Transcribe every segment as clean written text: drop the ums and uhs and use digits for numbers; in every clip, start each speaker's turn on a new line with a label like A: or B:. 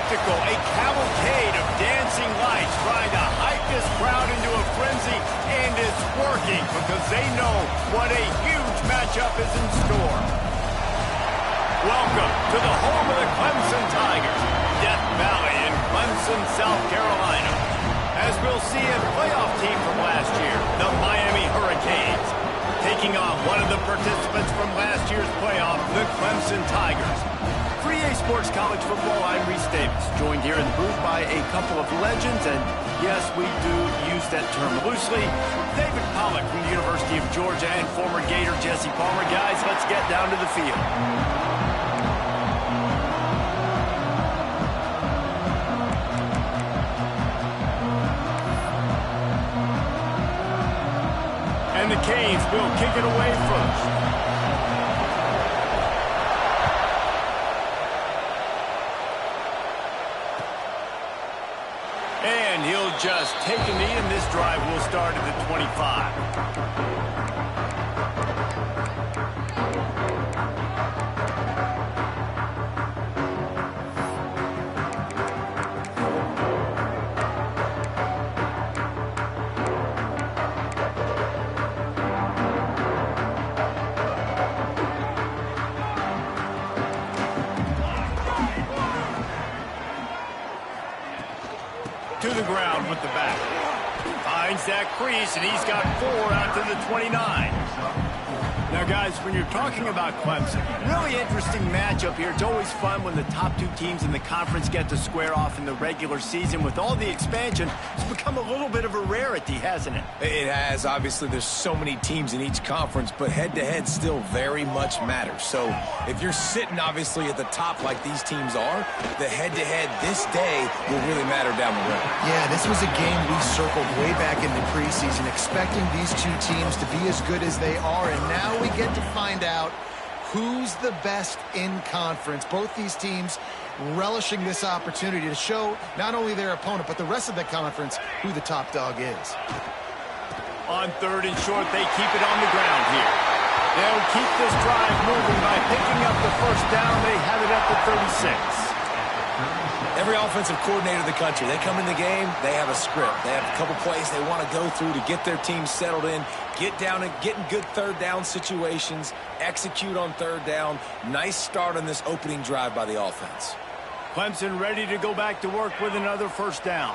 A: spectacle, a cavalcade of dancing lights trying to hype this crowd into a frenzy, and it's working because they know what a huge matchup is in store. Welcome to the home of the Clemson Tigers, Death Valley in Clemson, South Carolina. As we'll see a playoff team from last year, the Miami Hurricanes, taking on one of the participants from last year's playoff, the Clemson Tigers. For EA Sports College Football, I'm Reese Davis, joined here in the booth by a couple of legends, and yes, we do use that term loosely. David Pollack from the University of Georgia and former Gator Jesse Palmer. Guys, let's get down to the field. And the Canes will kick it away first. And he'll just take a knee, and this drive will start at the 25. To the ground with the back. Finds that crease, and he's got 4 out to the 29. Now, guys, when you're talking about Clemson, really interesting matchup here. It's always fun when the top 2 teams in the conference get to square off in the regular season. With all the expansion, it's become a little bit of a rarity, hasn't it?
B: It has. Obviously, there's so many teams in each conference, but head-to-head still very much matters. So if you're sitting, obviously, at the top like these teams are, the head-to-head this day will really matter down the road.
C: Yeah, this was a game we circled way back in the preseason, expecting these 2 teams to be as good as they are, and now we get to find out who's the best in conference. Both these teams relishing this opportunity to show not only their opponent, but the rest of the conference who the top dog is.
A: On 3rd and short, they keep it on the ground here. They'll keep this drive moving by picking up the first down. They have it at the 36.
B: Every offensive coordinator in the country, they come in the game, they have a script. They have a couple plays they want to go through to get their team settled in, get down and get in good 3rd down situations, execute on 3rd down. Nice start on this opening drive by the offense.
A: Clemson ready to go back to work with another first down.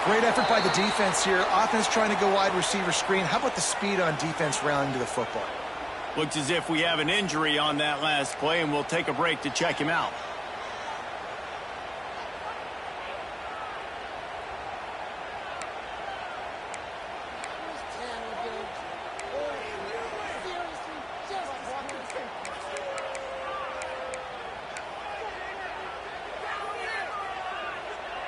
C: Great effort by the defense here. Offense trying to go wide receiver screen. How about the speed on defense rallying to the football?
A: Looks as if we have an injury on that last play, and we'll take a break to check him out.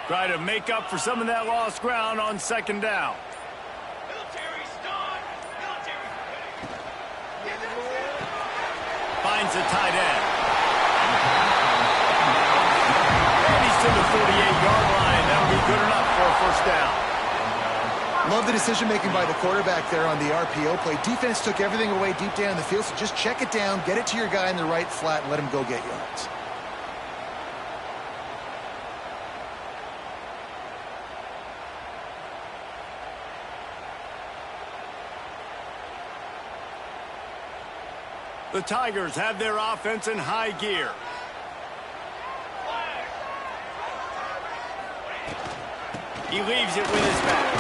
A: Try to make up for some of that lost ground on 2nd down. Finds a tight end. And he's to the 48-yard line. That'll be good enough for a first down.
C: Love the decision-making by the quarterback there on the RPO play. Defense took everything away deep down the field, so just check it down, get it to your guy in the right flat, and let him go get yards.
A: The Tigers have their offense in high gear. He leaves it with his back.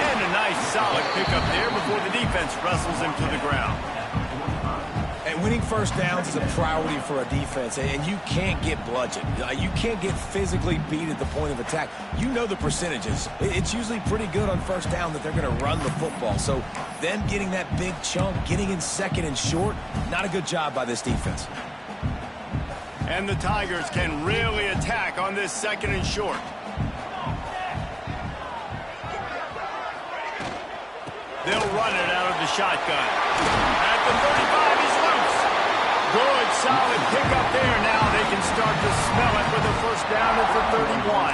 A: And a nice solid pickup there before the defense wrestles him to the ground.
B: And winning first downs is a priority for a defense, and you can't get bludgeoned. You can't get physically beat at the point of attack. You know the percentages. It's usually pretty good on first down that they're going to run the football. So them getting that big chunk, getting in 2nd and short, not a good job by this defense.
A: And the Tigers can really attack on this 2nd and short. They'll run it out of the shotgun. At the 35, he's loose. Good, solid pickup there. Now they can start to smell it with a first down at the 31.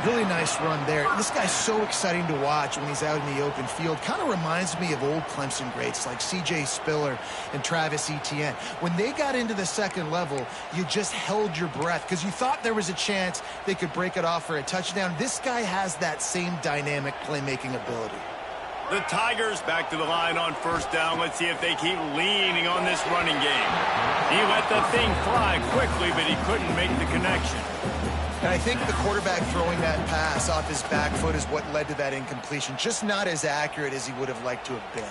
C: Really nice run there. This guy's so exciting to watch when he's out in the open field. Kind of reminds me of old Clemson greats like C.J. Spiller and Travis Etienne. When they got into the second level, you just held your breath because you thought there was a chance they could break it off for a touchdown. This guy has that same dynamic playmaking ability.
A: The Tigers back to the line on first down. Let's see if they keep leaning on this running game. He let the thing fly quickly, but he couldn't make the connection.
C: And I think the quarterback throwing that pass off his back foot is what led to that incompletion. Just not as accurate as he would have liked to have been.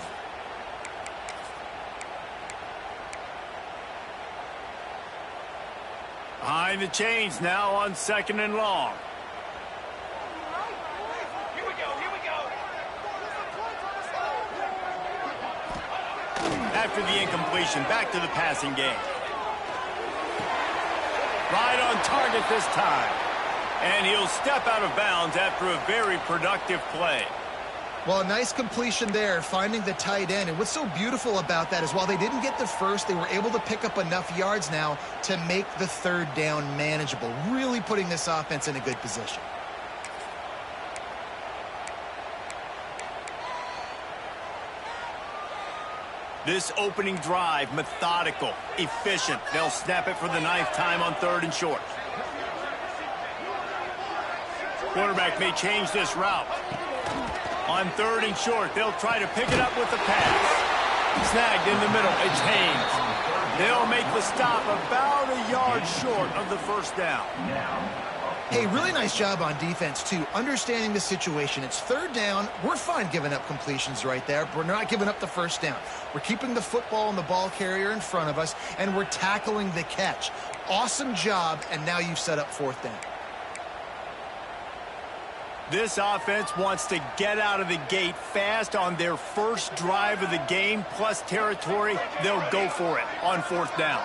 A: Behind the chains now on second and long.
D: Here we go.
A: After the incompletion, back to the passing game. Right on target this time. And he'll step out of bounds after a very productive play.
C: Well, a nice completion there, finding the tight end. And what's so beautiful about that is while they didn't get the first, they were able to pick up enough yards now to make the third down manageable, really putting this offense in a good position.
A: This opening drive, methodical, efficient. They'll snap it for the 9th time on 3rd and short. Quarterback may change this route. On 3rd and short, they'll try to pick it up with the pass. Snagged in the middle, it's Haynes. They'll make the stop about a yard short of the first down.
C: Hey, really nice job on defense, too. Understanding the situation. It's 3rd down. We're fine giving up completions right there. But we're not giving up the first down. We're keeping the football and the ball carrier in front of us, and we're tackling the catch. Awesome job, and now you've set up 4th down.
A: This offense wants to get out of the gate fast on their first drive of the game, plus territory. They'll go for it on 4th down.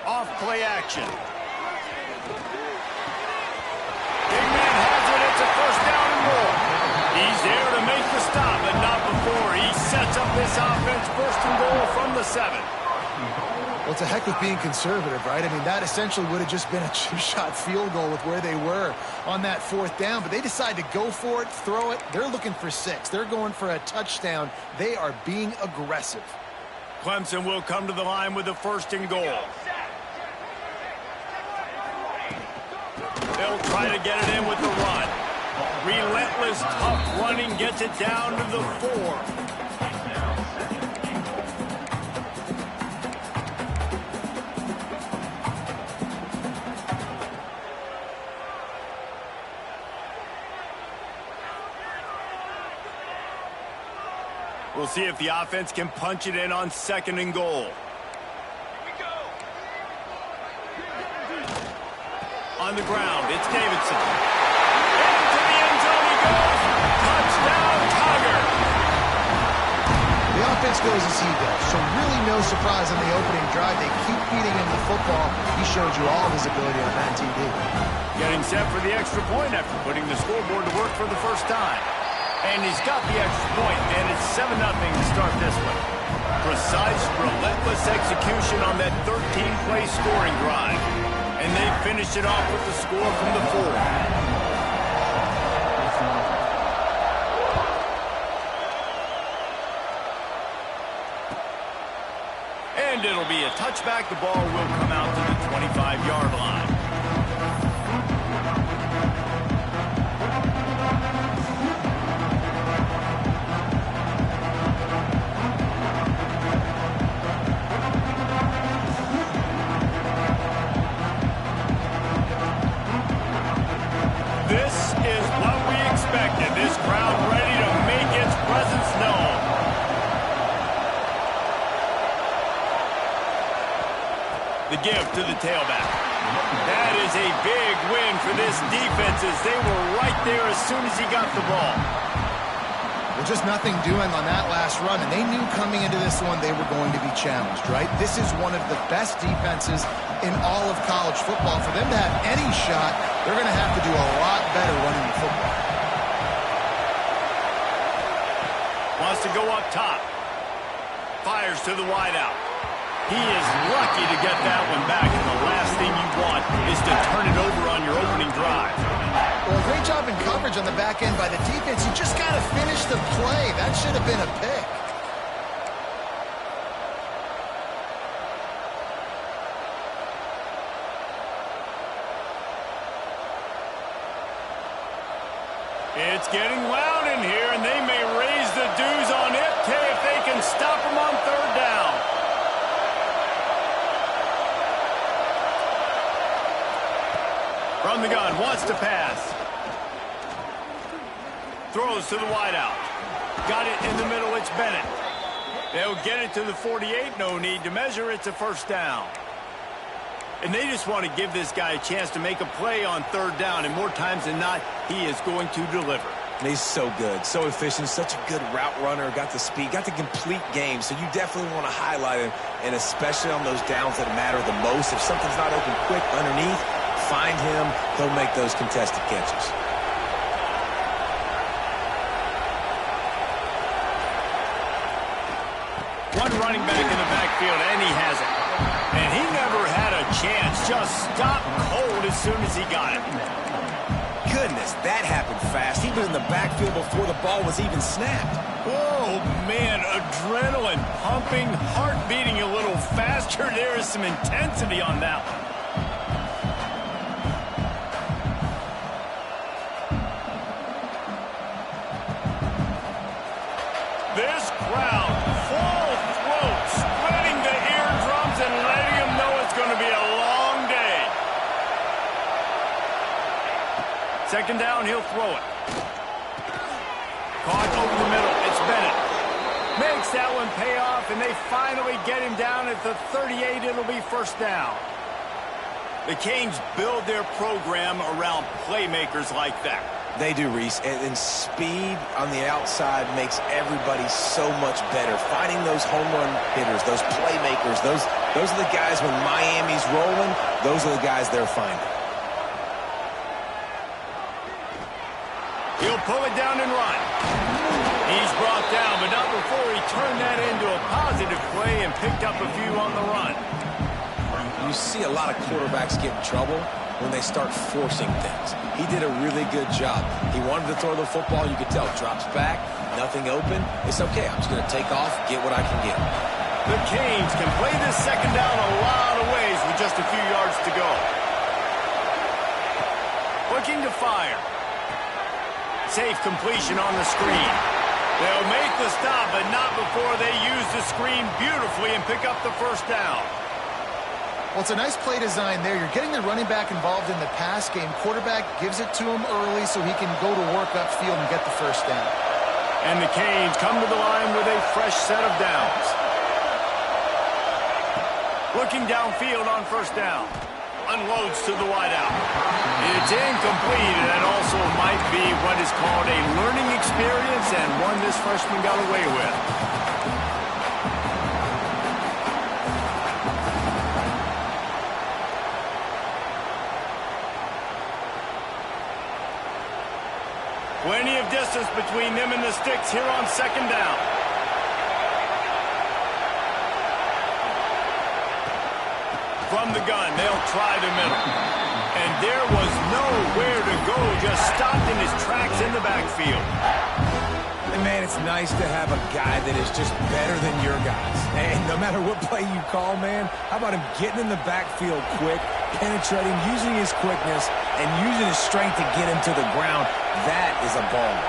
A: Off play action. Big man has it. It's a first down and more. He's there to make the stop, but not before. He sets up this offense 1st and goal from the 7.
C: Well, it's a heck of being conservative, right? I mean, that essentially would have just been a two-shot field goal with where they were on that 4th down. But they decide to go for it, throw it. They're looking for 6. They're going for a touchdown. They are being aggressive.
A: Clemson will come to the line with the 1st and goal. They'll try to get it in with the run. Relentless, tough running gets it down to the 4. We'll see if the offense can punch it in on 2nd and goal. On the ground, it's Davidson. Into the end zone he goes. Touchdown, Tiger.
C: The offense goes as he does, so really no surprise on the opening drive. They keep feeding him the football. He showed you all of his ability on that TV.
A: Getting set for the extra point after putting the scoreboard to work for the first time. And he's got the extra point, and it's 7-0 to start this one. Precise, relentless execution on that 13-play scoring drive. And they finish it off with the score from the 4. And it'll be a touchback. The ball will come out to the 25-yard line. This is what we expected. This crowd ready to make its presence known. The give to the tailback. That is a big win for this defense as they were right there as soon as he got the ball.
C: Well, just nothing doing on that last run, and they knew coming into this one they were going to be challenged, right? This is one of the best defenses in all of college football. For them to have any shot, they're going to have to do a lot better running the football.
A: Wants to go up top. Fires to the wideout. He is lucky to get that one back, and the last thing you want is to turn it over on your opening drive.
C: on the back end by the defense. You just got to finish the play. That should have been a pick.
A: It's getting loud in here, and they may raise the dues on it if they can stop them on third down. From the gun, wants to pass. Throws to the wideout. Got it in the middle, it's Bennett. They'll get it to the 48, no need to measure, it's a first down. And they just want to give this guy a chance to make a play on third down, and more times than not, he is going to deliver.
B: And he's so good, so efficient, such a good route runner, got the speed, got the complete game, so you definitely want to highlight him, and especially on those downs that matter the most. If something's not open quick underneath, find him, he'll make those contested catches.
A: One running back in the backfield, and he has it. And he never had a chance, just stopped cold as soon as he got it.
B: Goodness, that happened fast. He was in the backfield before the ball was even snapped.
A: Oh, man, adrenaline pumping, heart beating a little faster. There is some intensity on that one. This crowd, full throat, spreading the eardrums and letting them know it's going to be a long day. Second down, he'll throw it. Caught over the middle, it's Bennett. Makes that one pay off, and they finally get him down at the 38. It'll be first down. The Canes build their program around playmakers like that.
B: They do, Reese, and speed on the outside makes everybody so much better. Finding those home run hitters, those playmakers, those are the guys when Miami's rolling, those are the guys they're finding.
A: He'll pull it down and run. He's brought down, but not before he turned that into a positive play and picked up a few on the run.
B: You see a lot of quarterbacks get in trouble when they start forcing things. He did a really good job. He wanted to throw the football. You could tell. Drops back, nothing open. It's okay. I'm just going to take off, get what I can get.
A: The Canes can play this second down a lot of ways with just a few yards to go. Looking to fire. Safe completion on the screen. They'll make the stop, but not before they use the screen beautifully and pick up the first down.
C: Well, it's a nice play design there. You're getting the running back involved in the pass game. Quarterback gives it to him early so he can go to work upfield and get the first down.
A: And the Canes come to the line with a fresh set of downs. Looking downfield on first down. Unloads to the wideout. It's incomplete, and that also might be what is called a learning experience, and one this freshman got away with. Plenty of distance between them and the sticks here on second down. From the gun, they'll try the middle. And there was nowhere to go, just stopped in his tracks in the backfield.
B: And, man, it's nice to have a guy that is just better than your guys. And no matter what play you call, man, how about him getting in the backfield quick, penetrating, using his quickness, and using his strength to get him to the ground. That is a baller.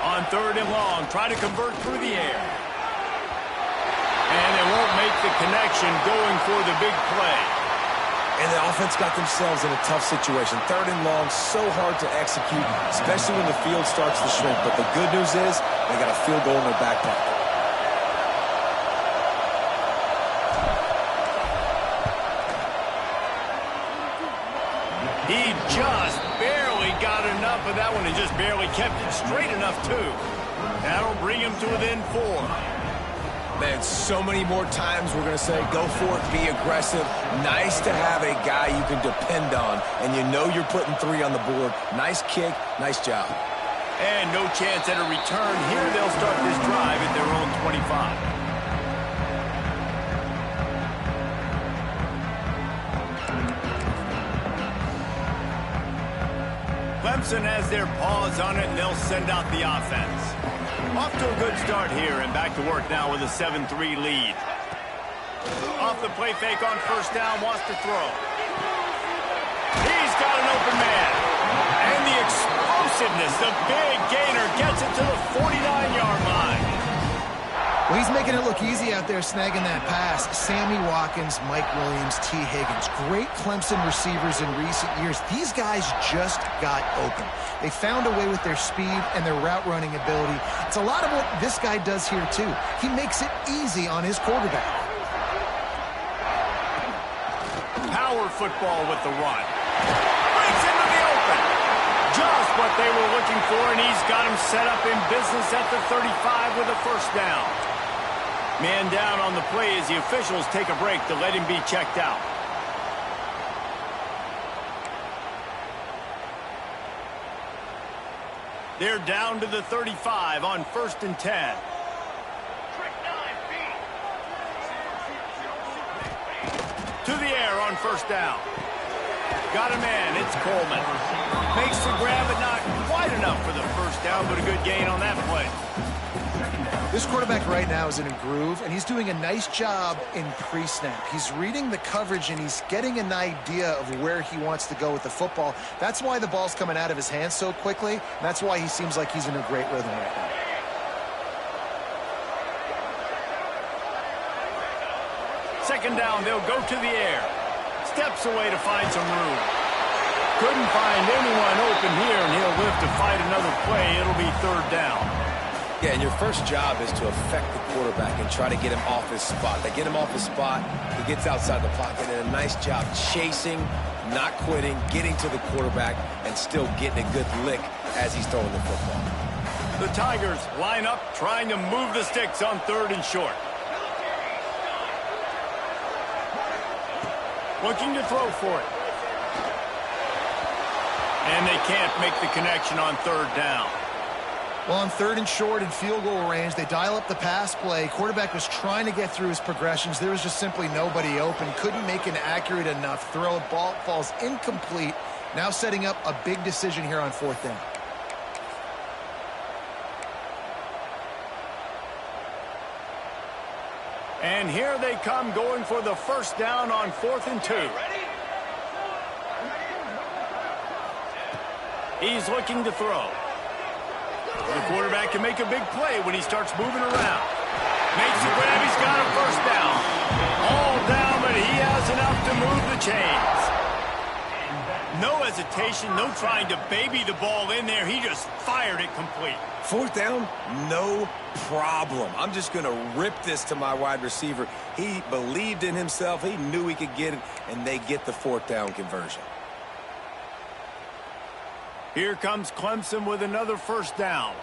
A: On third and long, try to convert through the air. And they won't make the connection going for the big play.
B: And the offense got themselves in a tough situation. Third and long, so hard to execute, especially when the field starts to shrink. But the good news is they got a field goal in their back pocket.
A: He just barely got enough of that one and just barely kept it straight enough, too. That'll bring him to within 4.
B: Man, so many more times we're going to say, go for it, be aggressive. Nice to have a guy you can depend on, and you know you're putting 3 on the board. Nice kick, nice job.
A: And no chance at a return here. They'll start this drive at their own 25. Clemson has their paws on it, and they'll send out the offense. Off to a good start here, and back to work now with a 7-3 lead. Off the play fake on first down, wants to throw. He's got an open man. And the explosiveness, the big gainer, gets it to the 49-yard line.
C: Well, he's making it look easy out there snagging that pass. Sammy Watkins, Mike Williams, T. Higgins. Great Clemson receivers in recent years. These guys just got open. They found a way with their speed and their route running ability. It's a lot of what this guy does here, too. He makes it easy on his quarterback.
A: Power football with the run. Brings into the open. Just what they were looking for, and he's got him set up in business at the 35 with a first down. Man down on the play as the officials take a break to let him be checked out. They're down to the 35 on 1st and 10. To the air on first down. Got a man, it's Coleman. Makes the grab, but not quite enough for the first down, but a good gain on that play.
C: This quarterback right now is in a groove, and he's doing a nice job in pre-snap. He's reading the coverage, and he's getting an idea of where he wants to go with the football. That's why the ball's coming out of his hands so quickly, and that's why he seems like he's in a great rhythm right now.
A: Second down, they'll go to the air. Steps away to find some room. Couldn't find anyone open here, and he'll live to fight another play. It'll be 3rd down.
B: Yeah, and your first job is to affect the quarterback and try to get him off his spot. They get him off his spot, he gets outside the pocket, and a nice job chasing, not quitting, getting to the quarterback, and still getting a good lick as he's throwing the football.
A: The Tigers line up, trying to move the sticks on 3rd and short. Looking to throw for it. And they can't make the connection on 3rd down.
C: Well, on 3rd and short and field goal range, they dial up the pass play. Quarterback was trying to get through his progressions. There was just simply nobody open. Couldn't make an accurate enough throw. Ball falls incomplete. Now setting up a big decision here on 4th down.
A: And here they come going for the first down on 4th and 2. He's looking to throw. The quarterback can make a big play when he starts moving around. Makes the grab, he's got a first down. All down, but he has enough to move the chains. No hesitation, no trying to baby the ball in there. He just fired it complete.
B: 4th down, no problem. I'm just going to rip this to my wide receiver. He believed in himself. He knew he could get it, and they get the 4th down conversion.
A: Here comes Clemson with another first down.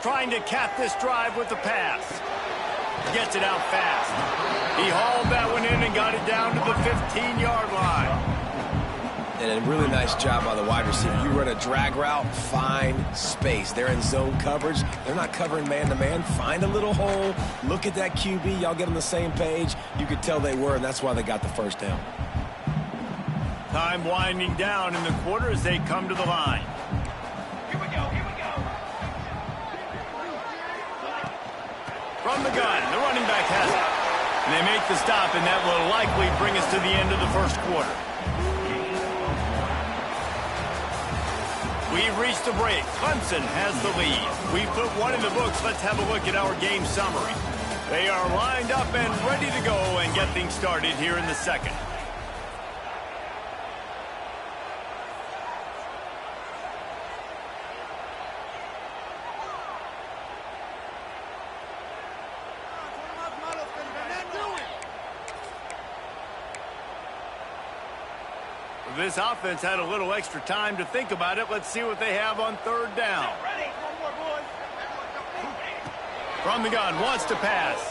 A: Trying to cap this drive with the pass. Gets it out fast. He hauled that one in and got it down to the 15-yard line.
B: And a really nice job by the wide receiver. You run a drag route, find space. They're in zone coverage. They're not covering man-to-man. Find a little hole. Look at that QB. Y'all get on the same page. You could tell they were, and that's why they got the first down.
A: Time winding down in the quarter as they come to the line.
D: Here we go, here we go.
A: From the gun, the running back has it. And they make the stop, and that will likely bring us to the end of the first quarter. We've reached a break. Clemson has the lead. We put one in the books. Let's have a look at our game summary. They are lined up and ready to go and get things started here in the second. This offense had a little extra time to think about it. Let's see what they have on 3rd down.
D: Ready? One more, boys.
A: From the gun, wants to pass.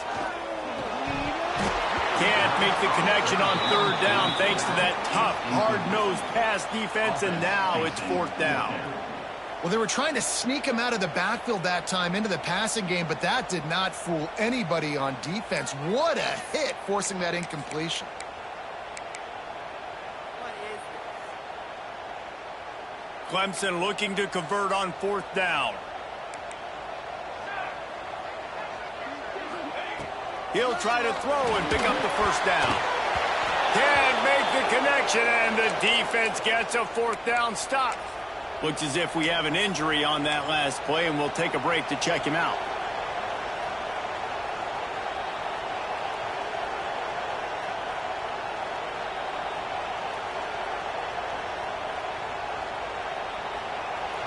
A: Can't make the connection on 3rd down thanks to that tough, hard-nosed pass defense, and now it's 4th down.
C: Well, they were trying to sneak him out of the backfield that time into the passing game, but that did not fool anybody on defense. What a hit, forcing that incompletion.
A: Clemson looking to convert on 4th down. He'll try to throw and pick up the 1st down. Can't make the connection, and the defense gets a 4th down stop. Looks as if we have an injury on that last play, and we'll take a break to check him out.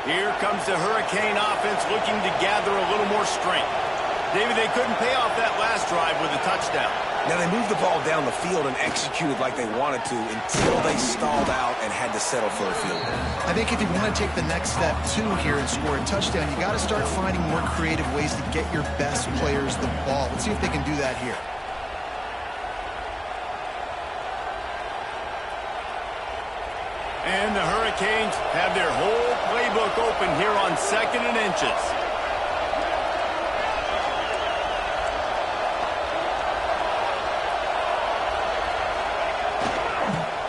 A: Here comes the Hurricane offense looking to gather a little more strength. David, they couldn't pay off that last drive with a touchdown.
B: Now, they moved the ball down the field and executed like they wanted to until they stalled out and had to settle for a field goal.
C: I think if you want to take the next step, too, here and score a touchdown, you got to start finding more creative ways to get your best players the ball. Let's see if they can do that here.
A: And the Hurricanes have their whole playbook open here on 2nd and inches.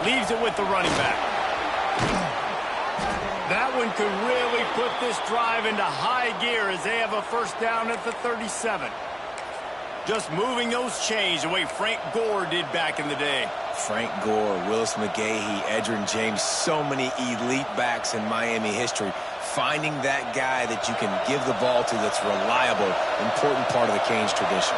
A: Leaves it with the running back. That one could really put this drive into high gear as they have a 1st down at the 37. Just moving those chains the way Frank Gore did back in the day.
B: Frank Gore, Willis McGahee, Edgerrin James, so many elite backs in Miami history. Finding that guy that you can give the ball to that's reliable, important part of the Canes tradition.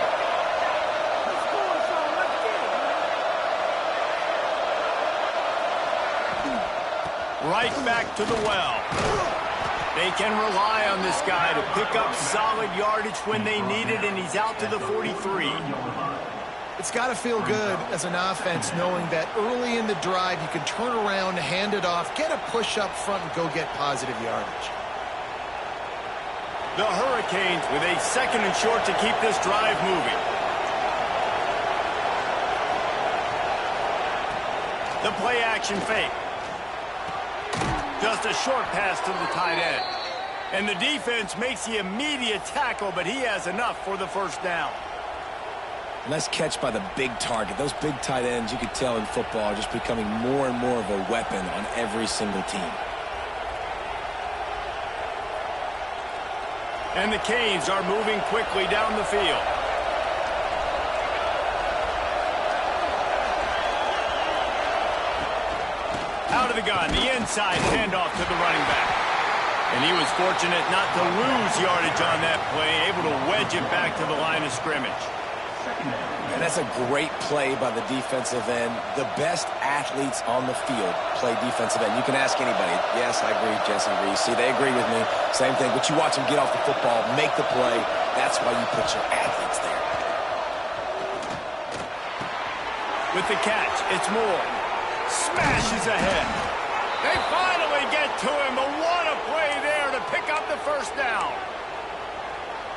A: Right back to the well. They can rely on this guy to pick up solid yardage when they need it, and he's out to the 43.
C: It's got to feel good as an offense knowing that early in the drive you can turn around, hand it off, get a push up front, and go get positive yardage.
A: The Hurricanes with a 2nd and short to keep this drive moving. The play action fake. Just a short pass to the tight end. And the defense makes the immediate tackle, but he has enough for the 1st down.
B: Nice catch by the big target. Those big tight ends, you could tell in football, are just becoming more and more of a weapon on every single team.
A: And the Canes are moving quickly down the field. Out of the gun, the inside handoff to the running back. And he was fortunate not to lose yardage on that play, able to wedge it back to the line of scrimmage.
B: And that's a great play by the defensive end. The best athletes on the field play defensive end. You can ask anybody. Yes, I agree, Jesse Reese. See, they agree with me. Same thing. But you watch them get off the football, make the play. That's why you put your athletes there.
A: With the catch, it's Moore. Smashes ahead. They finally get to him, but what a play there to pick up the 1st down.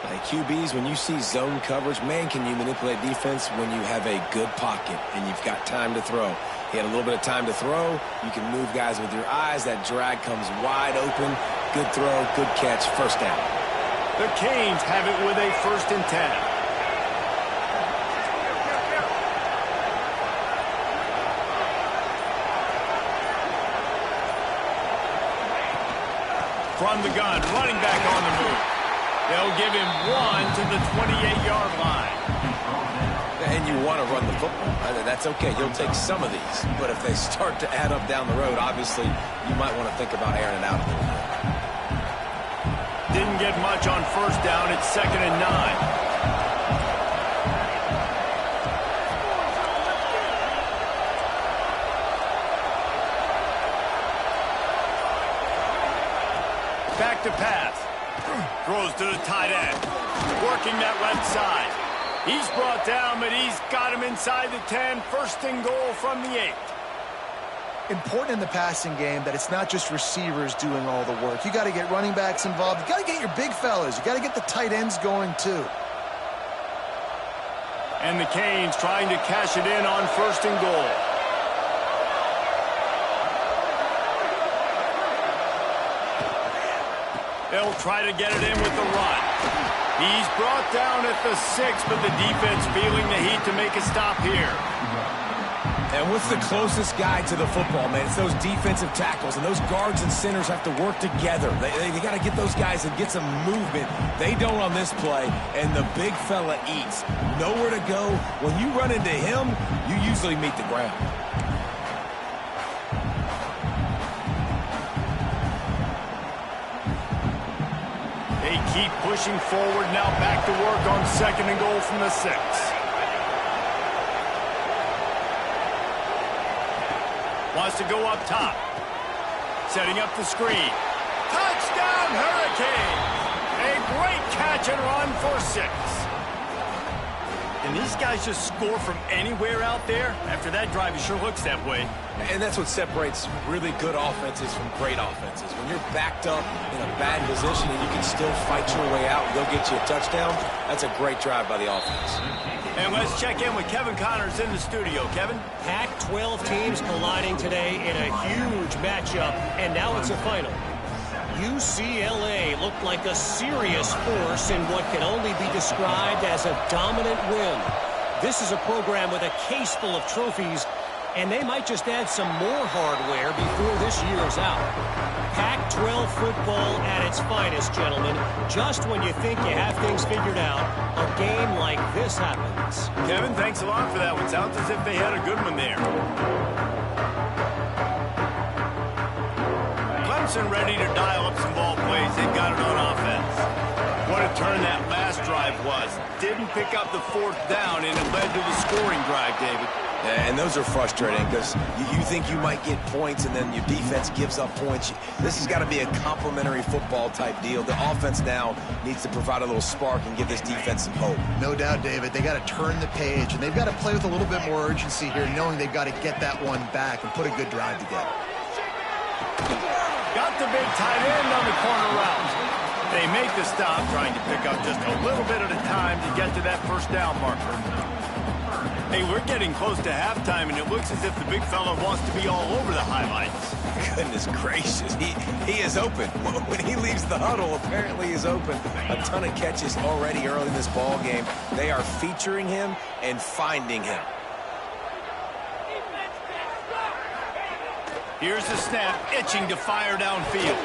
B: Like QBs, when you see zone coverage, man, can you manipulate defense when you have a good pocket and you've got time to throw. He had a little bit of time to throw. You can move guys with your eyes. That drag comes wide open. Good throw, good catch, 1st down.
A: The Canes have it with a 1st and 10. From the gun, running back on the move. They'll give him 1 to the 28-yard line.
B: And you want to run the football. That's okay. You'll take some of these. But if they start to add up down the road, obviously, you might want to think about airing it out a little bit.
A: Didn't get much on 1st down. It's 2nd and 9. Back to pass. Throws to the tight end. Working that left side. He's brought down, but he's got him inside the 10. 1st and goal from the 8.
C: Important in the passing game that it's not just receivers doing all the work. You got to get running backs involved. You got to get your big fellas. You got to get the tight ends going too.
A: And the Canes trying to cash it in on 1st and goal. They'll try to get it in with the run. He's brought down at the 6, but the defense feeling the heat to make a stop here.
B: And what's the closest guy to the football, man? It's those defensive tackles, and those guards and centers have to work together. They got to get those guys and get some movement. They don't on this play, and the big fella eats. Nowhere to go. When you run into him, you usually meet the ground.
A: They keep pushing forward, now back to work on 2nd and goal from the 6. Wants to go up top. Setting up the screen. Touchdown, Hurricanes! A great catch and run for 6. And these guys just score from anywhere out there? After that drive, it sure looks that way.
B: And that's what separates really good offenses from great offenses. When you're backed up in a bad position and you can still fight your way out and go get you a touchdown, that's a great drive by the offense.
A: And let's check in with Kevin Connors in the studio. Kevin?
E: Pac-12 teams colliding today in a huge matchup, and now it's a final. UCLA looked like a serious force in what can only be described as a dominant win. This is a program with a case full of trophies, and they might just add some more hardware before this year is out. Pac-12 football at its finest, gentlemen. Just when you think you have things figured out, a game like this happens.
A: Kevin, thanks a lot for that one. Sounds as if they had a good one there. Clemson ready to dial up some ball plays. They've got it on offense. What a turn that last drive was. Didn't pick up the 4th down, and it led to the scoring drive, David.
B: Yeah, and those are frustrating because you think you might get points and then your defense gives up points. This has got to be a complementary football type deal. The offense now needs to provide a little spark and give this defense some hope.
C: No doubt, David. They got to turn the page, and they've got to play with a little bit more urgency here, knowing they've got to get that one back and put a good drive together.
A: Got the big tight end on the corner route. They make the stop, trying to pick up just a little bit at a time to get to that 1st down marker. Hey, we're getting close to halftime, and it looks as if the big fella wants to be all over the highlights.
B: Goodness gracious, he is open. When he leaves the huddle, apparently he's open. A ton of catches already early in this ball game. They are featuring him and finding him.
A: Here's the snap, itching to fire downfield.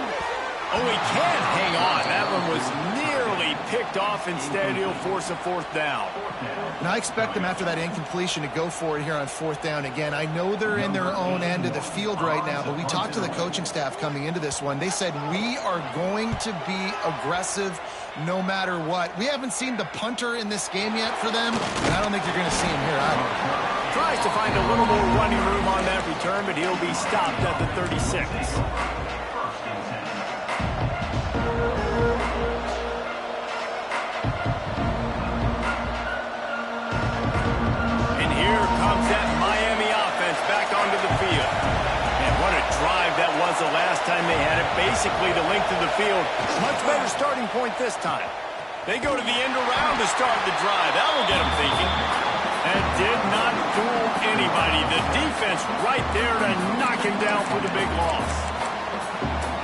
A: Oh, he can't hang on. That one was nearly picked off. Instead, he'll force a 4th down.
C: And I expect them after that incompletion to go for it here on 4th down again. I know they're in their own end of the field right now, but we talked to the coaching staff coming into this one. They said, we are going to be aggressive no matter what. We haven't seen the punter in this game yet for them, and I don't think you're going to see him here either.
A: Tries to find a little more running room on that return, but he'll be stopped at the 36. And here comes that Miami offense back onto the field. And what a drive that was the last time they had it. Basically the length of the field. Much better starting point this time. They go to the end around to start the drive. That will get them thinking. That did not fool anybody. The defense right there to knock him down for the big loss.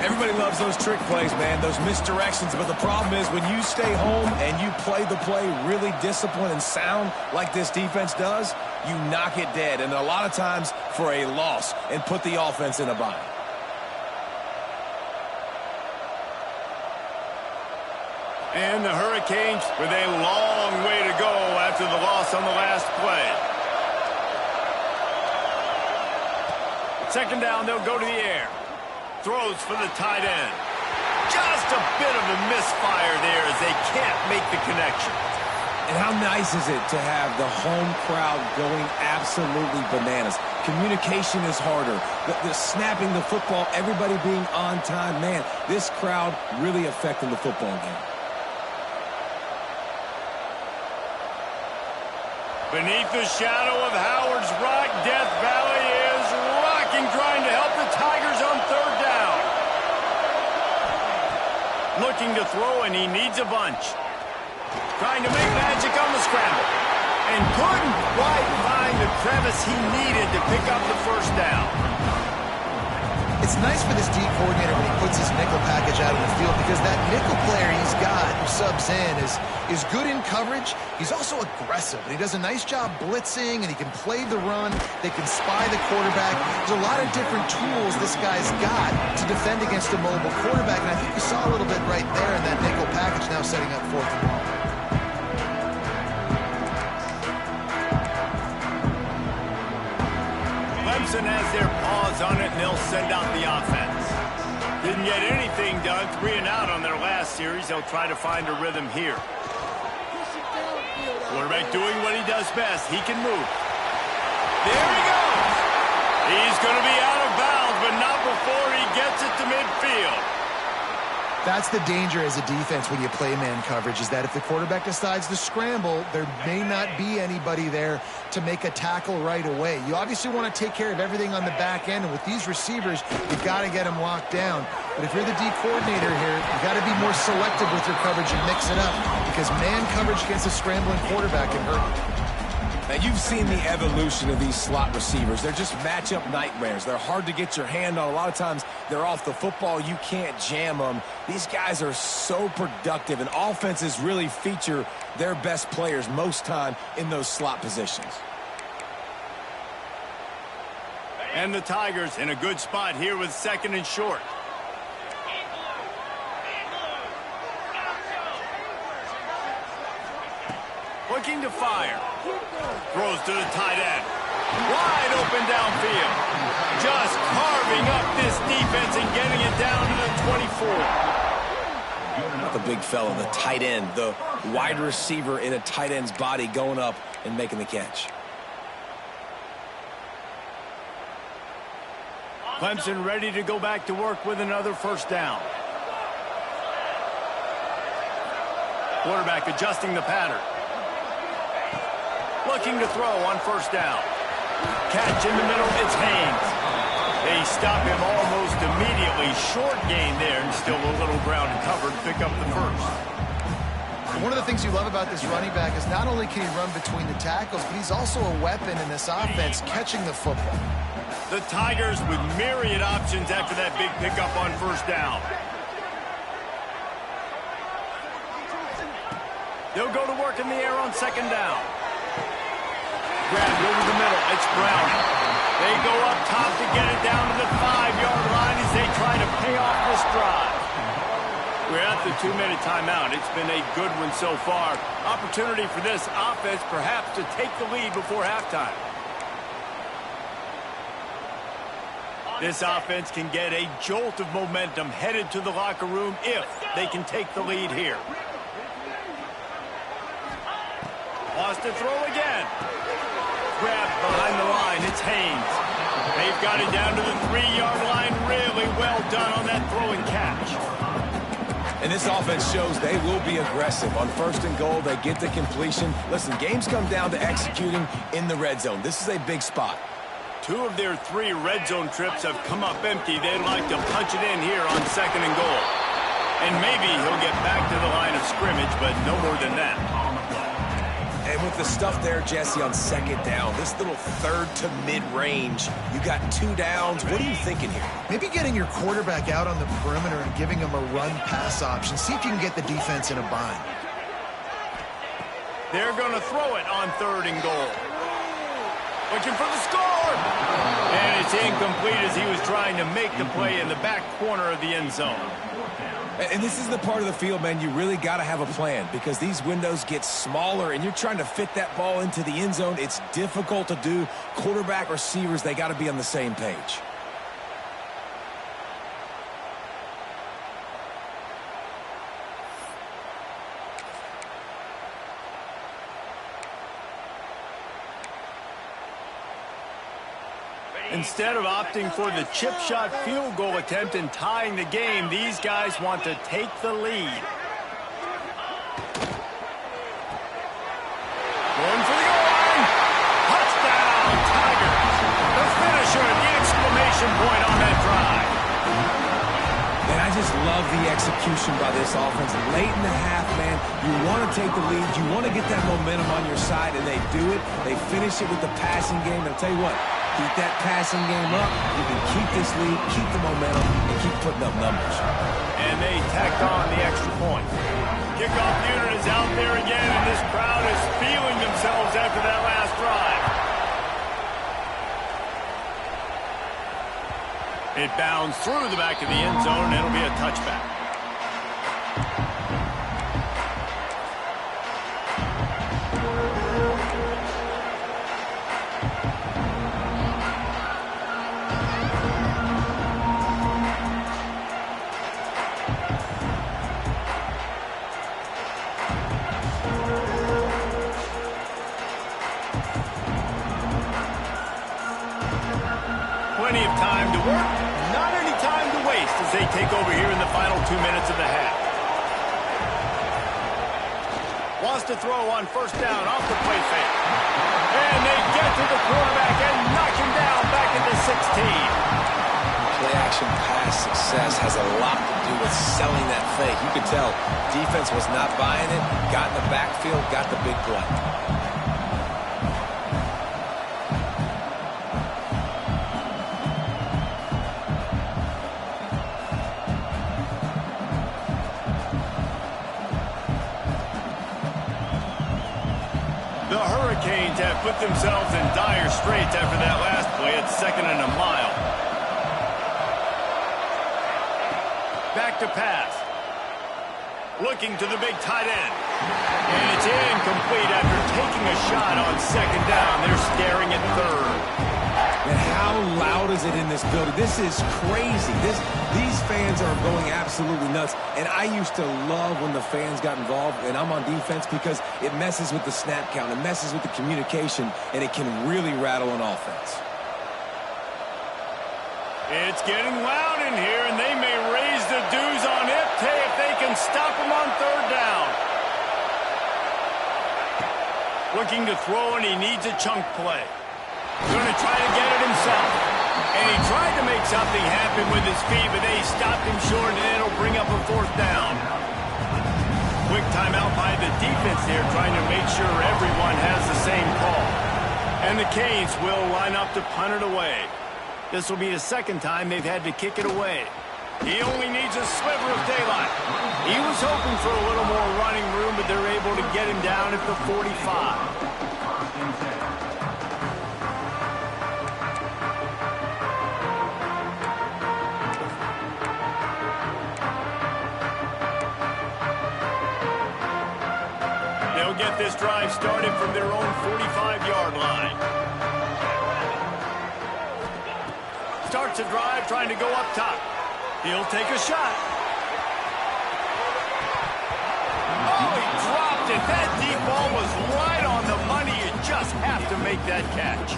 B: Everybody loves those trick plays, man, those misdirections. But the problem is when you stay home and you play the play really disciplined and sound like this defense does, you knock it dead. And a lot of times for a loss and put the offense in a bind.
A: And the Hurricanes with a long way to go after the loss on the last play. 2nd down, they'll go to the air. Throws for the tight end. Just a bit of a misfire there as they can't make the connection.
B: And how nice is it to have the home crowd going absolutely bananas? Communication is harder. The snapping the football, everybody being on time. Man, this crowd really affecting the football game.
A: Beneath the shadow of Howard's Rock, Death Valley is rocking, trying to help the Tigers on 3rd down. Looking to throw, and he needs a bunch. Trying to make magic on the scramble. And couldn't quite find the crevice he needed to pick up the 1st down.
C: It's it's nice for this D coordinator when he puts his nickel package out on the field because that nickel player he's got who subs in is good in coverage. He's also aggressive, and he does a nice job blitzing, and he can play the run. They can spy the quarterback. There's a lot of different tools this guy's got to defend against a mobile quarterback, and I think you saw a little bit right there in that nickel package now setting up 4th and long.
A: Clemson has their paws on it, and they'll send out the offense. Didn't get anything done, 3 and out on their last series. They'll try to find a rhythm here. Quarterback doing what he does best. He can move. There he goes. He's going to be out of bounds, but not before he gets it to midfield.
C: That's the danger as a defense when you play man coverage, is that if the quarterback decides to scramble, there may not be anybody there to make a tackle right away. You obviously want to take care of everything on the back end, and with these receivers, you've got to get them locked down. But if you're the D coordinator here, you've got to be more selective with your coverage and mix it up, because man coverage against a scrambling quarterback can hurt you.
B: Now, you've seen the evolution of these slot receivers. They're just matchup nightmares. They're hard to get your hand on. A lot of times, they're off the football. You can't jam them. These guys are so productive, and offenses really feature their best players most time in those slot positions.
A: And the Tigers in a good spot here with 2nd and short. Looking to fire. Throws to the tight end. Wide open downfield. Just carving up this defense and getting it down to the 24.
B: Not the big fella, the tight end, the wide receiver in a tight end's body going up and making the catch.
A: Clemson ready to go back to work with another 1st down. Quarterback adjusting the pattern. Looking to throw on 1st down. Catch in the middle, it's Haynes. They stop him almost immediately. Short gain there, and still a little ground covered. Pick up the 1st.
C: One of the things you love about this running back is not only can he run between the tackles, but he's also a weapon in this offense, catching the football.
A: The Tigers with myriad options after that big pickup on 1st down. They'll go to work in the air on 2nd down. Grabbed over the middle. It's Browning. They go up top to get it down to the 5-yard line as they try to pay off this drive. We're at the 2-minute timeout. It's been a good one so far. Opportunity for this offense perhaps to take the lead before halftime. This offense can get a jolt of momentum headed to the locker room if they can take the lead here. Lost to throw again. Grabbed behind the line. It's Haynes. They've got it down to the 3-yard line. Really well done on that throw and catch.
B: And this offense shows they will be aggressive. On 1st and goal, they get the completion. Listen, games come down to executing in the red zone. This is a big spot.
A: 2 of their 3 red zone trips have come up empty. They'd like to punch it in here on 2nd and goal. And maybe he'll get back to the line of scrimmage, but no more than that.
B: And with the stuff there, Jesse, on 2nd down, this little 3rd to mid-range, you got 2 downs. What are you thinking here?
C: Maybe getting your quarterback out on the perimeter and giving him a run-pass option. See if you can get the defense in a bind.
A: They're going to throw it on 3rd and goal. Looking for the score. And it's incomplete as he was trying to make the play in the back corner of the end zone.
B: And this is the part of the field, man, you really got to have a plan because these windows get smaller and you're trying to fit that ball into the end zone. It's difficult to do. Quarterback, receivers, they got to be on the same page.
A: Instead of opting for the chip shot field goal attempt and tying the game, these guys want to take the lead. Going for the goal line. Touchdown, Tigers. The finisher, the exclamation point on that drive.
B: And I just love the execution by this offense. Late in the half, man, you want to take the lead. You want to get that momentum on your side, and they do it. They finish it with the passing game. And I'll tell you what, Keep that passing game up. You can keep this lead, keep the momentum, and keep putting up numbers.
A: And they tacked on the extra point. Kickoff unit is out there again, and this crowd is feeling themselves after that last drive. It bounds through the back of the end zone, and it'll be a touchback. Plenty of time to work, not any time to waste as they take over here in the final 2 minutes of the half. Wants to throw on first down off the play fake. And they get to the quarterback and knock him down back at the 16.
B: Play-action pass success has a lot to do with selling that fake. You could tell defense was not buying it, got in the backfield, got the big play.
A: The Hurricanes have put themselves in dire straits after that last play at 2nd and a mile. Back to pass. Looking to the big tight end. And it's incomplete after taking a shot on 2nd down. They're staring at 3rd.
B: And how loud is it in this building? This is crazy. These fans are going absolutely nuts. And I used to love when the fans got involved, and I'm on defense, because it messes with the snap count, it messes with the communication, and it can really rattle an offense.
A: It's getting loud in here, and they may raise the dues on Iptay if they can stop him on 3rd down. Looking to throw, and he needs a chunk play. Going to try to get it himself. And he tried to make something happen with his feet, but they stopped him short, and it'll bring up a 4th down. Quick timeout by the defense there, trying to make sure everyone has the same call. And the Canes will line up to punt it away. This will be the 2nd time they've had to kick it away. He only needs a sliver of daylight. He was hoping for a little more running room, but they're able to get him down at the 45. They'll get this drive started from their own 45-yard line. Starts a drive trying to go up top. He'll take a shot. Oh, he dropped it. That deep ball was right on the money. You just have to make that catch.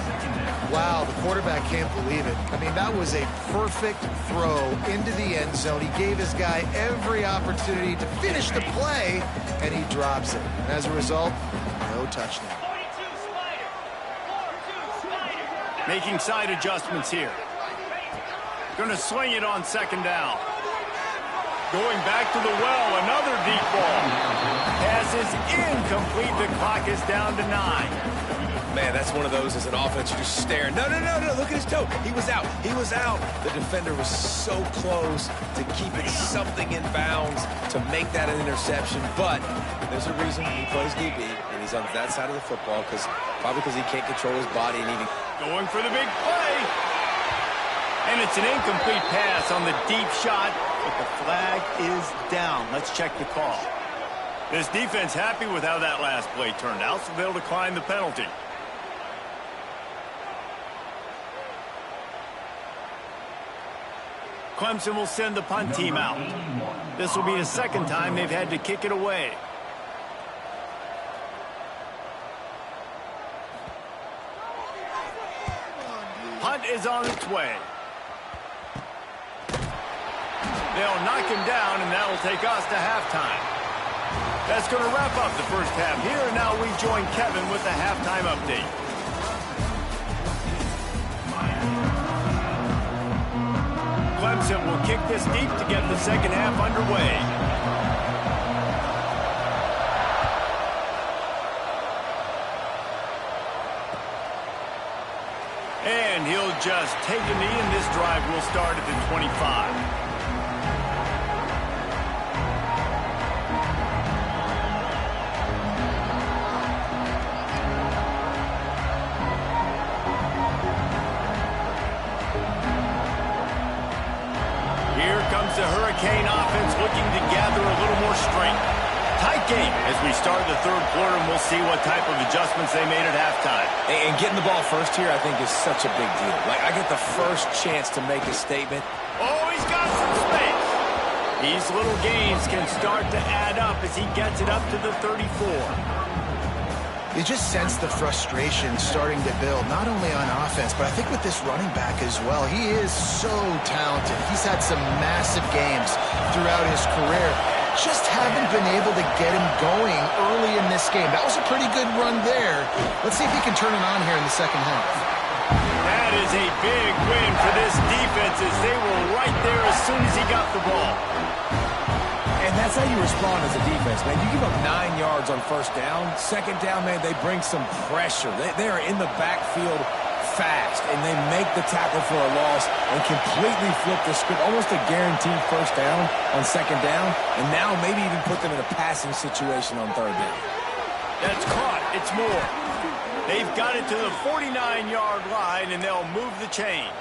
C: Wow, the quarterback can't believe it. I mean, that was a perfect throw into the end zone. He gave his guy every opportunity to finish the play, and he drops it. And as a result, no touchdown.
D: 42 Slider. 4-2 Slider.
A: Making side adjustments here. Going to swing it on 2nd down. Going back to the well, another deep ball. Pass is incomplete. The clock is down to 9.
B: Man, that's one of those as an offense, you just stare. No, look at his toe. He was out. The defender was so close to keeping something in bounds to make that an interception. But there's a reason he plays DB, and he's on that side of the football, probably because he can't control his body. And
A: Going for the big play. And it's an incomplete pass on the deep shot, but the flag is down. Let's check the call. This defense happy with how that last play turned out, so they'll decline the penalty. Clemson will send the punt team out. This will be the 2nd time they've had to kick it away. Punt is on its way. They'll knock him down, and that will take us to halftime. That's going to wrap up the first half here, and now we join Kevin with the halftime update. Clemson will kick this deep to get the 2nd half underway. And he'll just take a knee, and this drive will start at the 25. Here comes the Hurricane offense looking to gather a little more strength. Tight game as we start the third quarter, and we'll see what type of adjustments they made at halftime.
B: And getting the ball first here, I think, is such a big deal. Like, I get the first chance to make a statement.
A: Oh, he's got some space. These little gains can start to add up as he gets it up to the 34.
C: You just sense the frustration starting to build, not only on offense, but I think with this running back as well. He is so talented. He's had some massive games throughout his career. Just haven't been able to get him going early in this game. That was a pretty good run there. Let's see if he can turn it on here in the second half.
A: That is a big win for this defense as they were right there as soon as he got the ball.
B: And that's how you respond as a defense, man. You give up 9 yards on first down. Second down, man, they bring some pressure. They are in the backfield fast, and they make the tackle for a loss and completely flip the script. Almost a guaranteed first down on second down, and now maybe even put them in a passing situation on third down.
A: That's caught. It's more. They've got it to the 49-yard line, and they'll move the chains.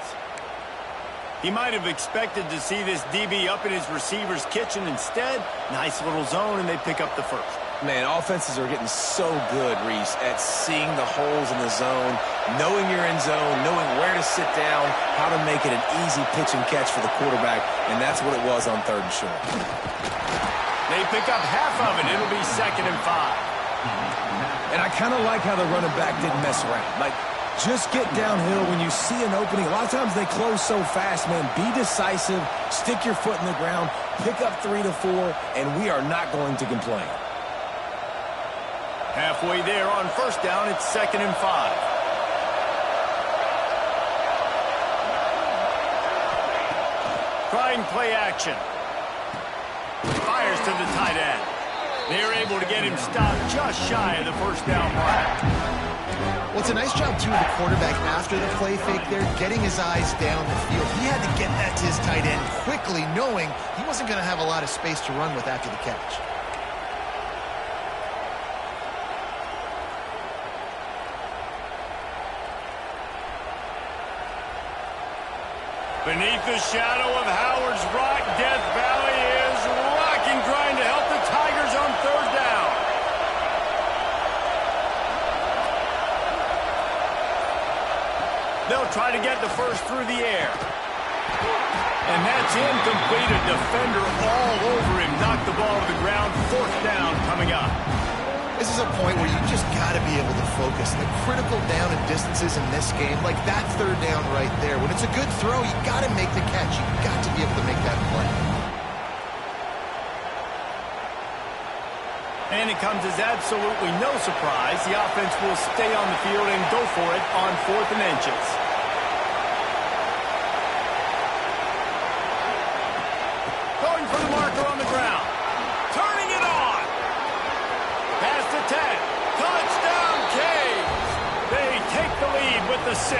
A: He might have expected to see this DB up in his receiver's kitchen. Instead, nice little zone, and they pick up the first.
B: Man, offenses are getting so good, Reese, at seeing the holes in the zone, knowing you're in zone, knowing where to sit down, how to make it an easy pitch and catch for the quarterback, and that's what it was on third and short.
A: They pick up half of it. It'll be 2nd and 5.
B: And I kind of like how the running back didn't mess around. Like, just get downhill when you see an opening. A lot of times they close so fast, man. Be decisive, stick your foot in the ground, pick up 3 to 4, and we are not going to complain.
A: Halfway there on first down, it's 2nd and 5. Trying play action. Fires to the tight end. They're able to get him stopped just shy of the first down mark.
C: Well, it's a nice job, too, of the quarterback after the play fake there, getting his eyes down the field. He had to get that to his tight end quickly, knowing he wasn't going to have a lot of space to run with after the catch.
A: Beneath the shadow of Howard's Rock, Death Valley is rocking, trying to help the Tigers on third down. They'll try to get the first through the air. And that's incomplete. A defender all over him. Knocked the ball to the ground. Fourth down coming up.
C: This is a point where you just got to be able to focus. The critical down and distances in this game, like that third down right there. When it's a good throw, you got to make the catch. You got to be able to make that play.
A: And it comes as absolutely no surprise. The offense will stay on the field and go for it on 4th and inches. Going for the marker on the ground. Turning it on. Past the 10. Touchdown, Canes. They take the lead with the 6.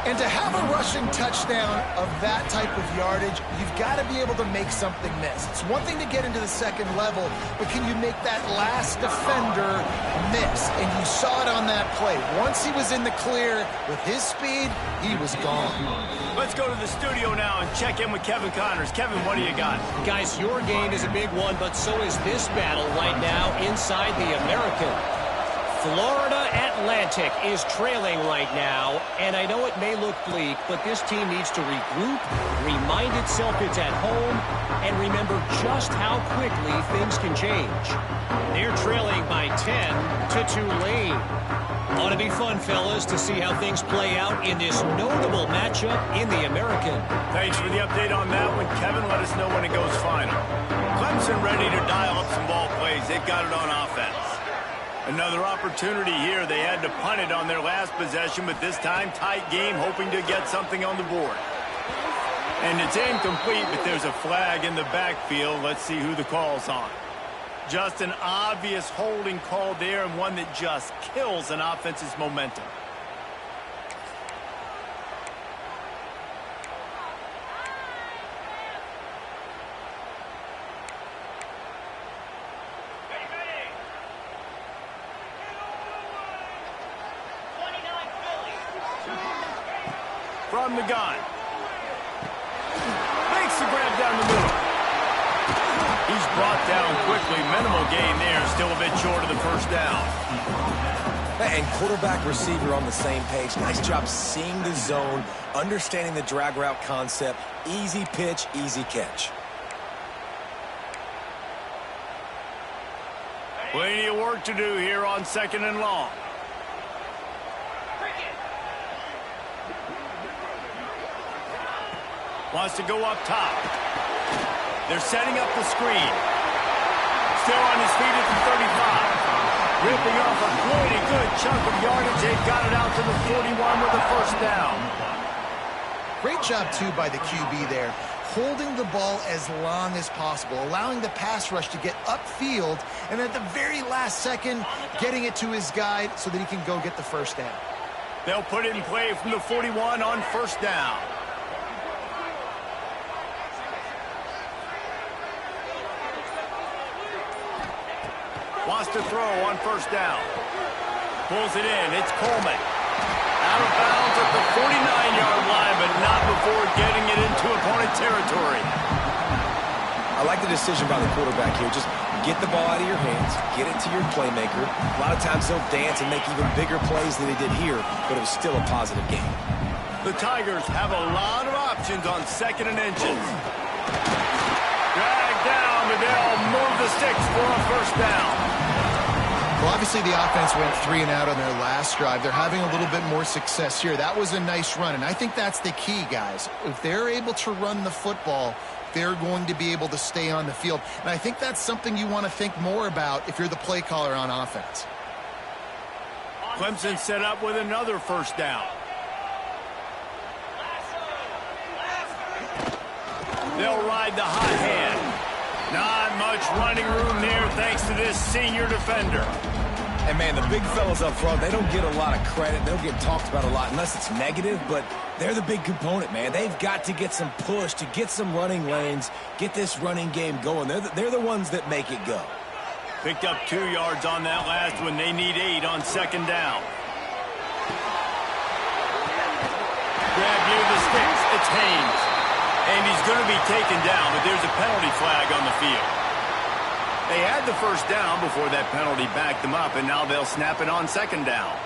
C: And to have a rushing touchdown of that type of yardage, you've got to be able to make something miss. It's one thing to get into the second level, but can you make that last defender miss? And you saw it on that play. Once he was in the clear with his speed, he was gone.
A: Let's go to the studio now and check in with Kevin Connors. Kevin, what do you got?
E: Guys, your game is a big one, but so is this battle right now inside the American. Florida Atlantic is trailing right now, and I know it may look bleak, but this team needs to regroup, remind itself it's at home, and remember just how quickly things can change. They're trailing by 10 to Tulane. Ought to be fun, fellas, to see how things play out in this notable matchup in the American.
A: Thanks for the update on that one, Kevin. Let us know when it goes final. Clemson ready to dial up some ball plays. They've got it on offense. Another opportunity here. They had to punt it on their last possession, but this time tight game, hoping to get something on the board. And it's incomplete, but there's a flag in the backfield. Let's see who the call's on. Just an obvious holding call there, and one that just kills an offense's momentum. from the gun. Makes the grab down the middle. He's brought down quickly. Minimal gain there. Still a bit short of the first down.
B: And quarterback receiver on the same page. Nice job seeing the zone, understanding the drag route concept. Easy pitch, easy catch.
A: Plenty of work to do here on 2nd and long. Wants to go up top. They're setting up the screen. Still on his feet at the 35. Ripping off a pretty good chunk of yardage. They've got it out to the 41 with the first down.
C: Great job, too, by the QB there. Holding the ball as long as possible, allowing the pass rush to get upfield, and at the very last second, getting it to his guy so that he can go get the first down.
A: They'll put it in play from the 41 on first down. Wants to throw on first down. Pulls it in. It's Coleman. Out of bounds at the 49-yard line, but not before getting it into opponent territory.
B: I like the decision by the quarterback here. Just get the ball out of your hands, get it to your playmaker. A lot of times they'll dance and make even bigger plays than they did here, but it was still a positive game.
A: The Tigers have a lot of options on 2nd and inches. Drag down, but they'll move the sticks for a first down.
C: Well, obviously the offense went 3 and out on their last drive. They're having a little bit more success here. That was a nice run, and I think that's the key, guys. If they're able to run the football, they're going to be able to stay on the field. And I think that's something you want to think more about if you're the play caller on offense.
A: Clemson set up with another first down. They'll ride the hot hand. Not much running room there thanks to this senior defender.
B: And, man, the big fellas up front, they don't get a lot of credit. They don't get talked about a lot unless it's negative, but they're the big component, man. They've got to get some push, to get some running lanes, get this running game going. They're the ones that make it go.
A: Picked up 2 yards on that last one. They need 8 on second down. Grab near the sticks. It's Haynes. And he's going to be taken down, but there's a penalty flag on the field. They had the first down before that penalty backed them up, and now they'll snap it on second down.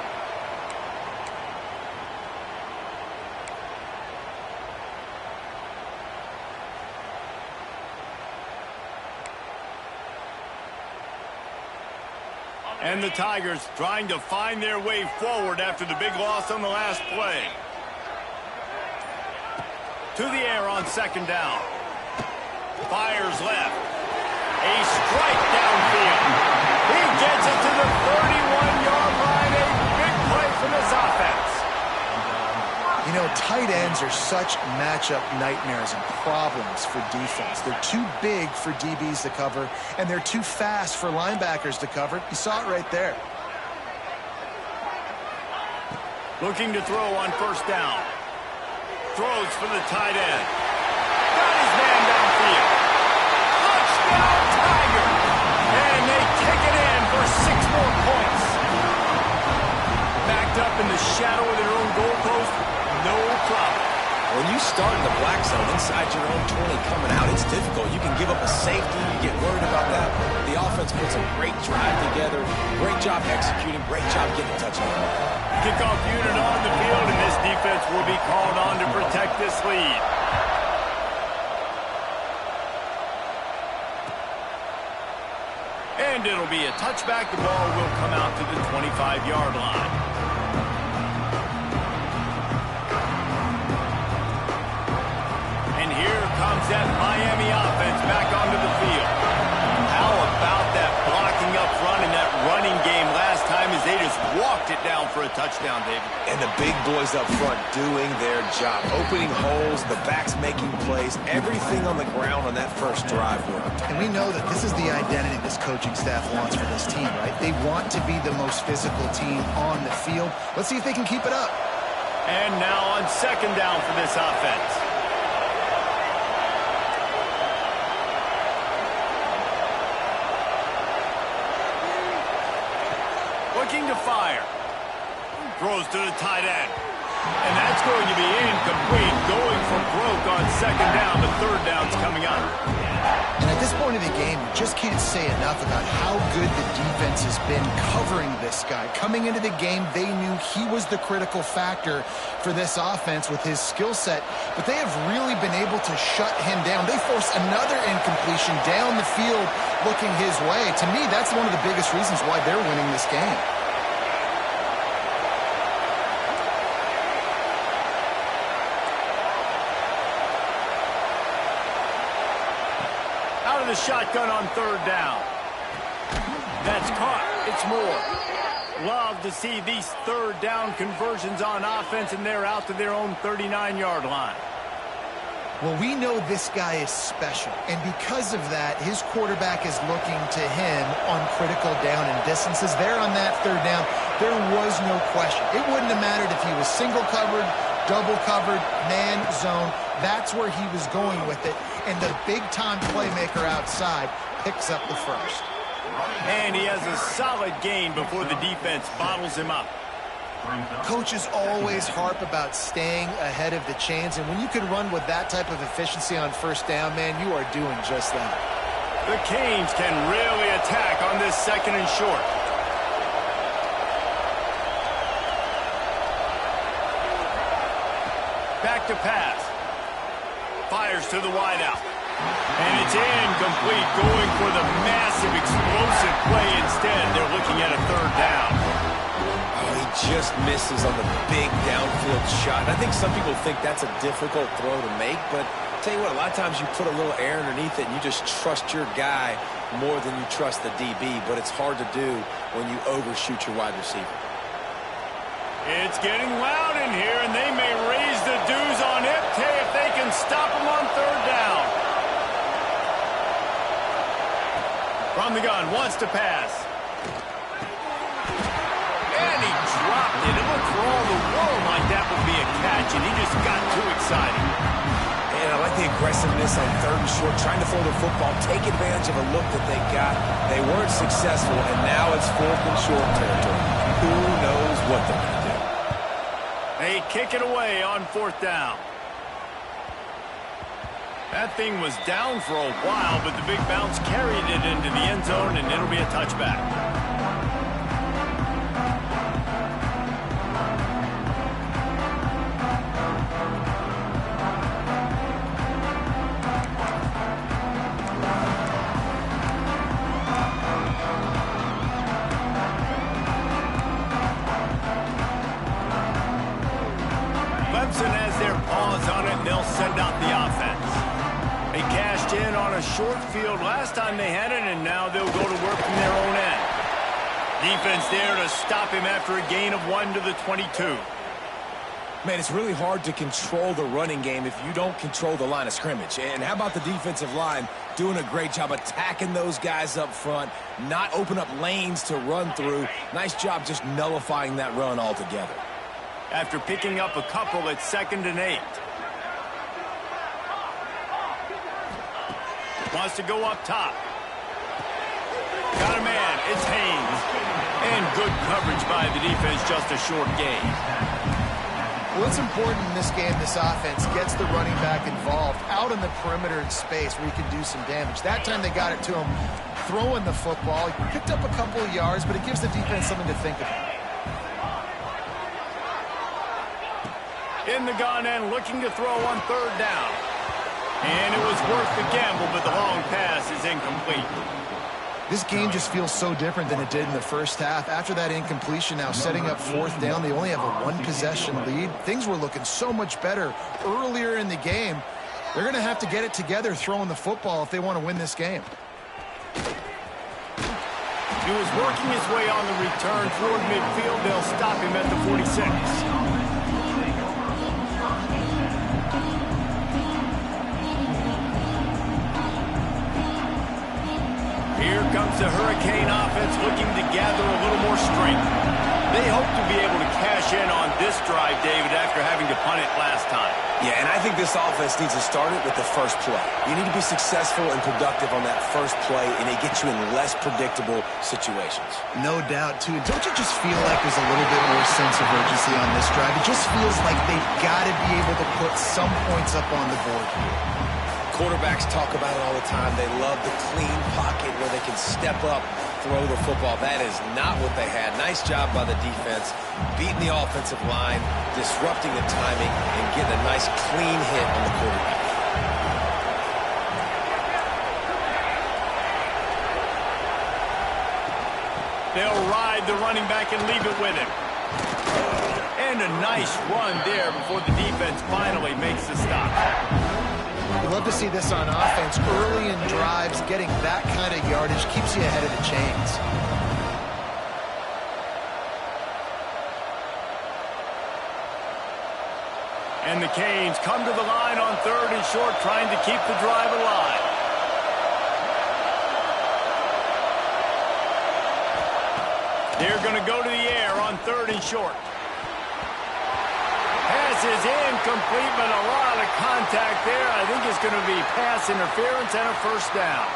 A: And the Tigers trying to find their way forward after the big loss on the last play. To the air on second down. Fires left. A strike downfield. He gets it to the 31-yard line. A big play for this offense.
C: You know, tight ends are such matchup nightmares and problems for defense. They're too big for DBs to cover, and they're too fast for linebackers to cover. You saw it right there.
A: Looking to throw on first down. Throws for the tight end. Got his man downfield. Touchdown, Tiger! And they kick it in for 6 more points. Backed up in the shadow of their own goalpost, no problem.
B: When you start in the black zone inside your own 20 coming out, it's difficult. You can give up a safety. You get worried about that. The offense puts a great drive together. Great job executing. Great job getting a touchdown.
A: Kickoff unit on the field, and this defense will be called on to protect this lead. And it'll be a touchback. The ball will come out to the 25-yard line. And here comes that Miami offense back onto the field. How about that blocking up front and that running game last time as they just walked it down for a touchdown, David?
B: And the big boys up front doing their job. Opening holes, the backs making plays. Everything on the ground on that first drive worked.
C: And we know that this is the identity this coaching staff wants for this team, right? They want to be the most physical team on the field. Let's see if they can keep it up.
A: And now on second down for this offense. Looking to fire. Throws to the tight end. And that's going to be incomplete, going for broke on second down. The third down's coming up.
C: And at this point of the game, you just can't say enough about how good the defense has been covering this guy. Coming into the game, they knew he was the critical factor for this offense with his skill set, but they have really been able to shut him down. They force another incompletion down the field looking his way. To me, that's one of the biggest reasons why they're winning this game.
A: The shotgun on third down. That's caught. It's Moore. Love to see these third down conversions on offense, and they're out to their own 39-yard line.
C: Well, we know this guy is special, and because of that, his quarterback is looking to him on critical down and distances. There on that third down, there was no question. It wouldn't have mattered if he was single covered, double covered, man zone. That's where he was going with it. And the big-time playmaker outside picks up the first.
A: And he has a solid gain before the defense bottles him up.
C: Coaches always harp about staying ahead of the chains, and when you can run with that type of efficiency on first down, man, you are doing just that.
A: The Canes can really attack on this second and short. Back to pass. Fires to the wideout. And it's incomplete, going for the massive explosive play instead. They're looking at a third down.
B: Oh, he just misses on the big downfield shot. I think some people think that's a difficult throw to make, but I'll tell you what, a lot of times you put a little air underneath it and you just trust your guy more than you trust the DB, but it's hard to do when you overshoot your wide receiver.
A: It's getting loud in here, and they may raise the dues on Ipte if they can stop him on third down. From the gun, wants to pass. And he dropped it. It looked for all the world like that would be a catch, and he just got too excited.
B: And I like the aggressiveness on third and short, trying to throw the football, take advantage of a look that they got. They weren't successful, and now it's fourth and short territory. Who knows what they're going to do?
A: They kick it away on fourth down. That thing was down for a while, but the big bounce carried it into the end zone, and it'll be a touchback. Clemson has their paws on it, and they'll send out the offense. They cashed in on a short field last time they had it, and now they'll go to work from their own end. Defense there to stop him after a gain of 1 to the 22.
B: Man, it's really hard to control the running game if you don't control the line of scrimmage. And how about the defensive line doing a great job attacking those guys up front, not open up lanes to run through. Nice job just nullifying that run altogether.
A: After picking up a couple at 2nd and 8. Wants to go up top. Got a man. It's Haynes. And good coverage by the defense, just a short gain.
C: Well, it's important in this game, this offense gets the running back involved out in the perimeter in space where he can do some damage. That time they got it to him throwing the football. He picked up a couple of yards, but it gives the defense something to think about.
A: In the gun and looking to throw on third down. And it was worth the gamble, but the long pass is incomplete.
C: This game just feels so different than it did in the first half. After that incompletion, now setting up fourth down, they only have a one-possession lead. Things were looking so much better earlier in the game. They're going to have to get it together throwing the football if they want to win this game.
A: He was working his way on the return toward midfield. They'll stop him at the 46. Here comes the Hurricane offense looking to gather a little more strength. They hope to be able to cash in on this drive, David, after having to punt it last time.
B: Yeah, and I think this offense needs to start it with the first play. You need to be successful and productive on that first play, and it gets you in less predictable situations.
C: No doubt, too. Don't you just feel like there's a little bit more sense of urgency on this drive? It just feels like they've got to be able to put some points up on the board here.
B: Quarterbacks talk about it all the time. They love the clean pocket where they can step up, throw the football. That is not what they had. Nice job by the defense, beating the offensive line, disrupting the timing, and getting a nice clean hit on the quarterback.
A: They'll ride the running back and leave it with him. And a nice run there before the defense finally makes the stop.
C: We love to see this on offense. Early in drives, getting that kind of yardage keeps you ahead of the chains.
A: And the Canes come to the line on 3rd and short, trying to keep the drive alive. They're going to go to the air on 3rd and short. Pass is incomplete, but a lot of contact there. I think it's going to be pass interference and a first down.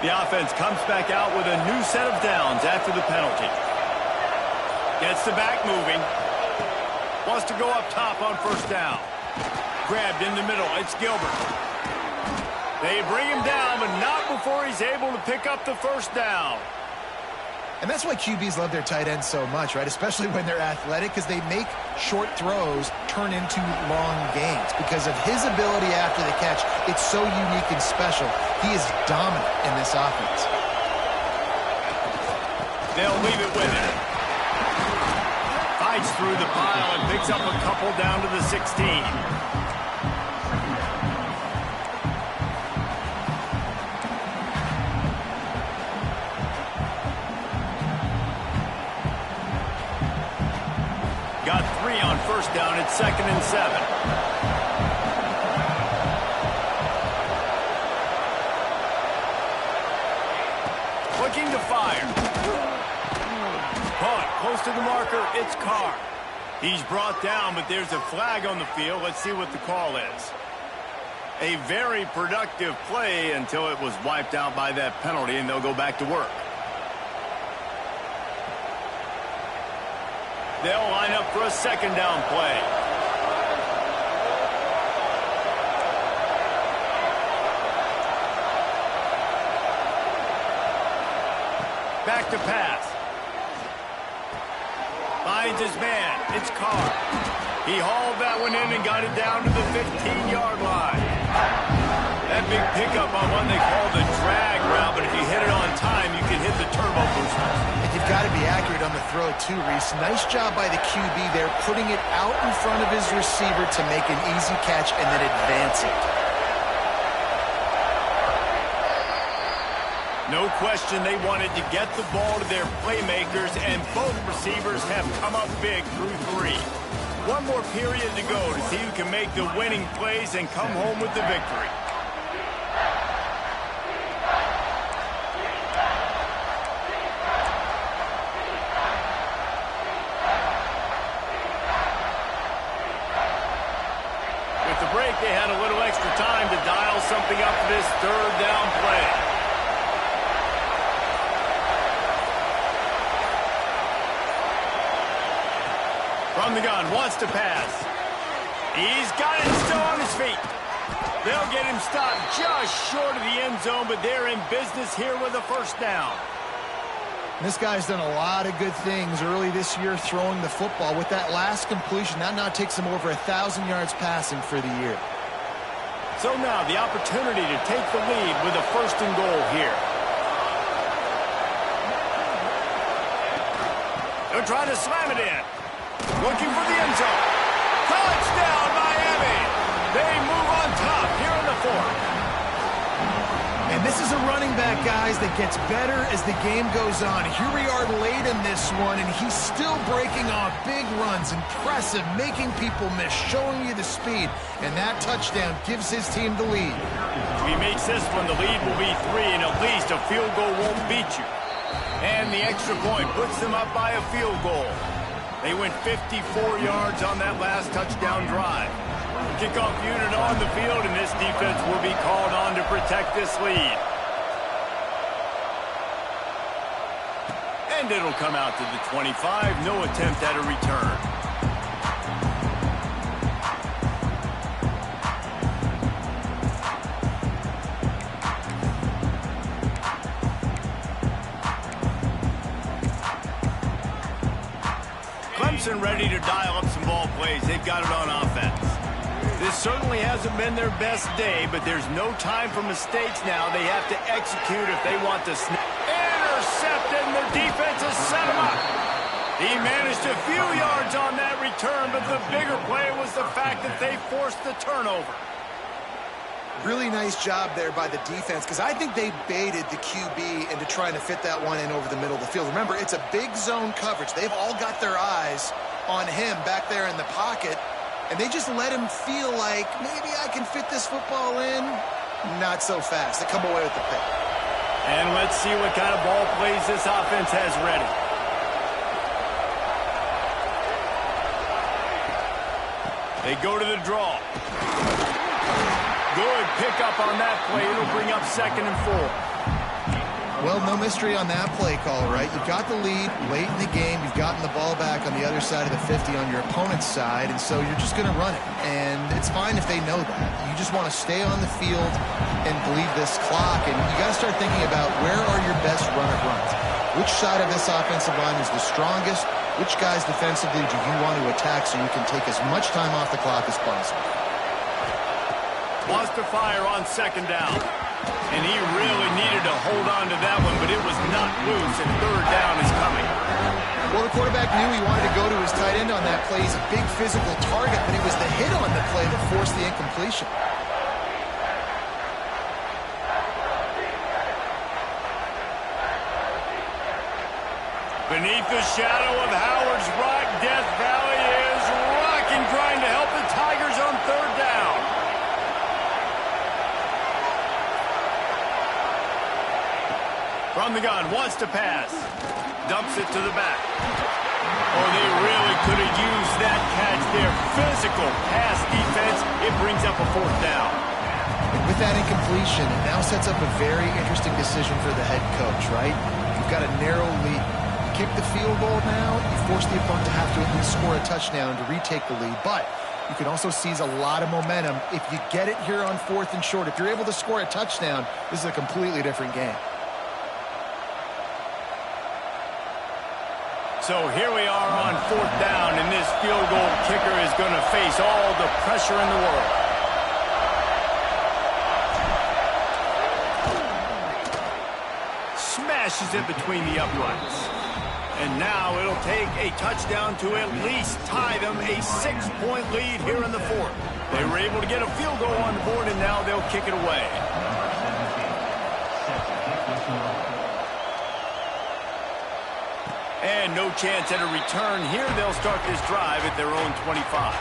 A: The offense comes back out with a new set of downs after the penalty. Gets the back moving. Wants to go up top on first down. Grabbed in the middle. It's Gilbert. They bring him down, but not before he's able to pick up the first down.
C: And that's why QBs love their tight ends so much, right? Especially when they're athletic, because they make short throws turn into long gains. Because of his ability after the catch, it's so unique and special. He is dominant in this offense.
A: They'll leave it with him. Fights through the pile and picks up a couple down to the 16. Got 3 on first down at 2nd and 7. Looking to fire. Caught close to the marker. It's Carr. He's brought down, but there's a flag on the field. Let's see what the call is. A very productive play until it was wiped out by that penalty, and they'll go back to work. They'll line up for a 2nd down play. Back to pass. Finds his man. It's Carr. He hauled that one in and got it down to the 15-yard line. That big pickup on one they call the drag route, but if you hit it on time, you can hit the turbo booster.
C: You've got to be accurate on the throw, too, Reese. Nice job by the QB there, putting it out in front of his receiver to make an easy catch and then advance it.
A: No question they wanted to get the ball to their playmakers, and both receivers have come up big through 3. One more period to go to see who can make the winning plays and come home with the victory. Break, they had a little extra time to dial something up for this 3rd down play. From the gun, wants to pass. He's got it still on his feet. They'll get him stopped just short of the end zone, but they're in business here with a first down.
C: This guy's done a lot of good things early this year throwing the football. With that last completion, that now takes him over 1,000 yards passing for the year.
A: So now the opportunity to take the lead with a 1st and goal here. They'll try to slam it in. Looking for the end zone. Touchdown, Miami! They move on top here in the 4th.
C: And This is a running back, guys, that gets better as the game goes on. Here we are late in this one, and he's still breaking off big runs. Impressive, making people miss, showing you the speed. And that touchdown gives his team the lead.
A: If he makes this one, the lead will be 3, and at least a field goal won't beat you. And the extra point puts them up by a field goal. They went 54 yards on that last touchdown drive. Kickoff unit on the field, and this defense will be called on to protect this lead. And it'll come out to the 25. No attempt at a return. Clemson ready to dial up some ball plays. They've got it on offense. This certainly hasn't been their best day, but there's no time for mistakes now. They have to execute if they want to snap. Intercepted, and the defense has set him up. He managed a few yards on that return, but the bigger play was the fact that they forced the turnover.
C: Really nice job there by the defense, because I think they baited the QB into trying to fit that one in over the middle of the field. Remember, it's a big zone coverage. They've all got their eyes on him back there in the pocket, and they just let him feel like, maybe I can fit this football in. Not so fast. They come away with the pick.
A: And let's see what kind of ball plays this offense has ready. They go to the draw. Good pickup on that play. It'll bring up 2nd and 4.
C: Well, no mystery on that play call, right? You've got the lead late in the game. You've gotten the ball back on the other side of the 50 on your opponent's side, and so you're just going to run it. And it's fine if they know that. You just want to stay on the field and bleed this clock, and you got to start thinking about where are your best run-of-runs. Which side of this offensive line is the strongest? Which guys defensively do you want to attack so you can take as much time off the clock as possible?
A: Wants to fire on 2nd down. And he really needed to hold on to that one, but it was not loose, and 3rd down is coming.
C: Well, the quarterback knew he wanted to go to his tight end on that play. He's a big physical target, but it was the hit on the play that forced the incompletion.
A: Beneath the shadow of Howard's Rock, Death Valley is rocking, trying to help the Tigers on 3rd down. From the gun, wants to pass. Dumps it to the back. Oh, they really could have used that catch there. Physical pass defense. It brings up a 4th down.
C: And with that incompletion, it now sets up a very interesting decision for the head coach, right? You've got a narrow lead. You kick the field goal now, you force the opponent to have to at least score a touchdown to retake the lead. But you can also seize a lot of momentum if you get it here on 4th and short. If you're able to score a touchdown, this is a completely different game.
A: So here we are on 4th down, and this field goal kicker is going to face all the pressure in the world. Smashes it between the uprights. And now it'll take a touchdown to at least tie them a 6-point lead here in the 4th. They were able to get a field goal on the board, and now they'll kick it away. And no chance at a return here. They'll start this drive at their own 25.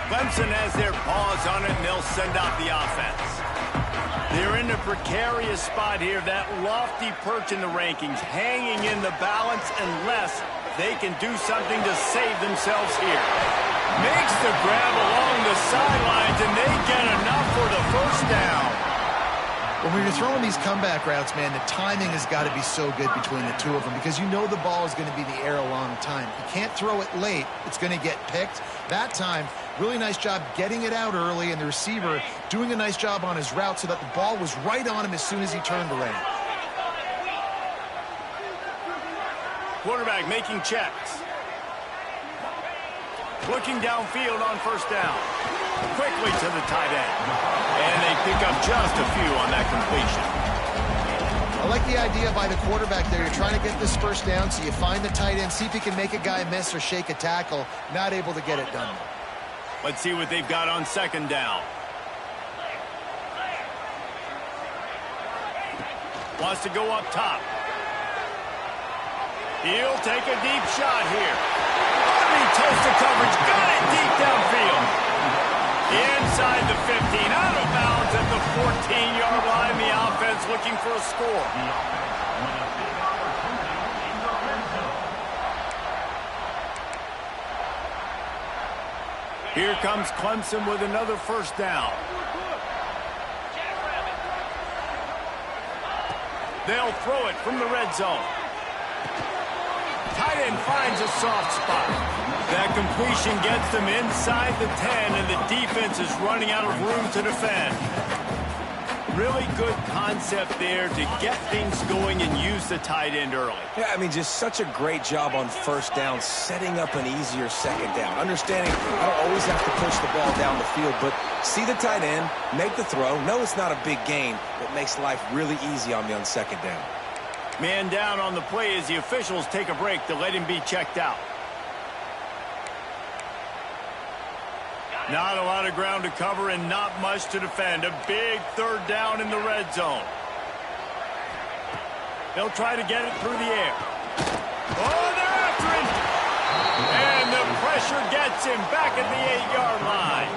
A: Clemson has their paws on it, and they'll send out the offense. They're in a precarious spot here, that lofty perch in the rankings, hanging in the balance unless they can do something to save themselves here. Makes the grab along the sidelines, and they get enough for the 1st down.
C: When you're throwing these comeback routes, man, the timing has got to be so good between the two of them because you know the ball is going to be in the air a long time. You can't throw it late. It's going to get picked. That time, really nice job getting it out early, and the receiver doing a nice job on his route so that the ball was right on him as soon as he turned around.
A: Quarterback making checks. Looking downfield on 1st down. Quickly to the tight end. And they pick up just a few on that completion.
C: I like the idea by the quarterback there. You're trying to get this first down, so you find the tight end, see if he can make a guy miss or shake a tackle. Not able to get it done.
A: Let's see what they've got on second down. Wants to go up top. He'll take a deep shot here. He toast the coverage. Got it deep downfield. Inside the 15. Out of bounds at the 14-yard line. The offense looking for a score. Here comes Clemson with another first down. They'll throw it from the red zone. Tight end finds a soft spot. That completion gets them inside the 10, and the defense is running out of room to defend. Really good concept there to get things going and use the tight end early.
B: Yeah, I mean, just such a great job on first down, setting up an easier second down. Understanding I don't always have to push the ball down the field, but see the tight end, make the throw. No, it's not a big gain, but makes life really easy on me on second down.
A: Man down on the play as the officials take a break to let him be checked out. Not a lot of ground to cover and not much to defend. A big third down in the red zone. They'll try to get it through the air. Oh, they're after him! And the pressure gets him back at the 8-yard line.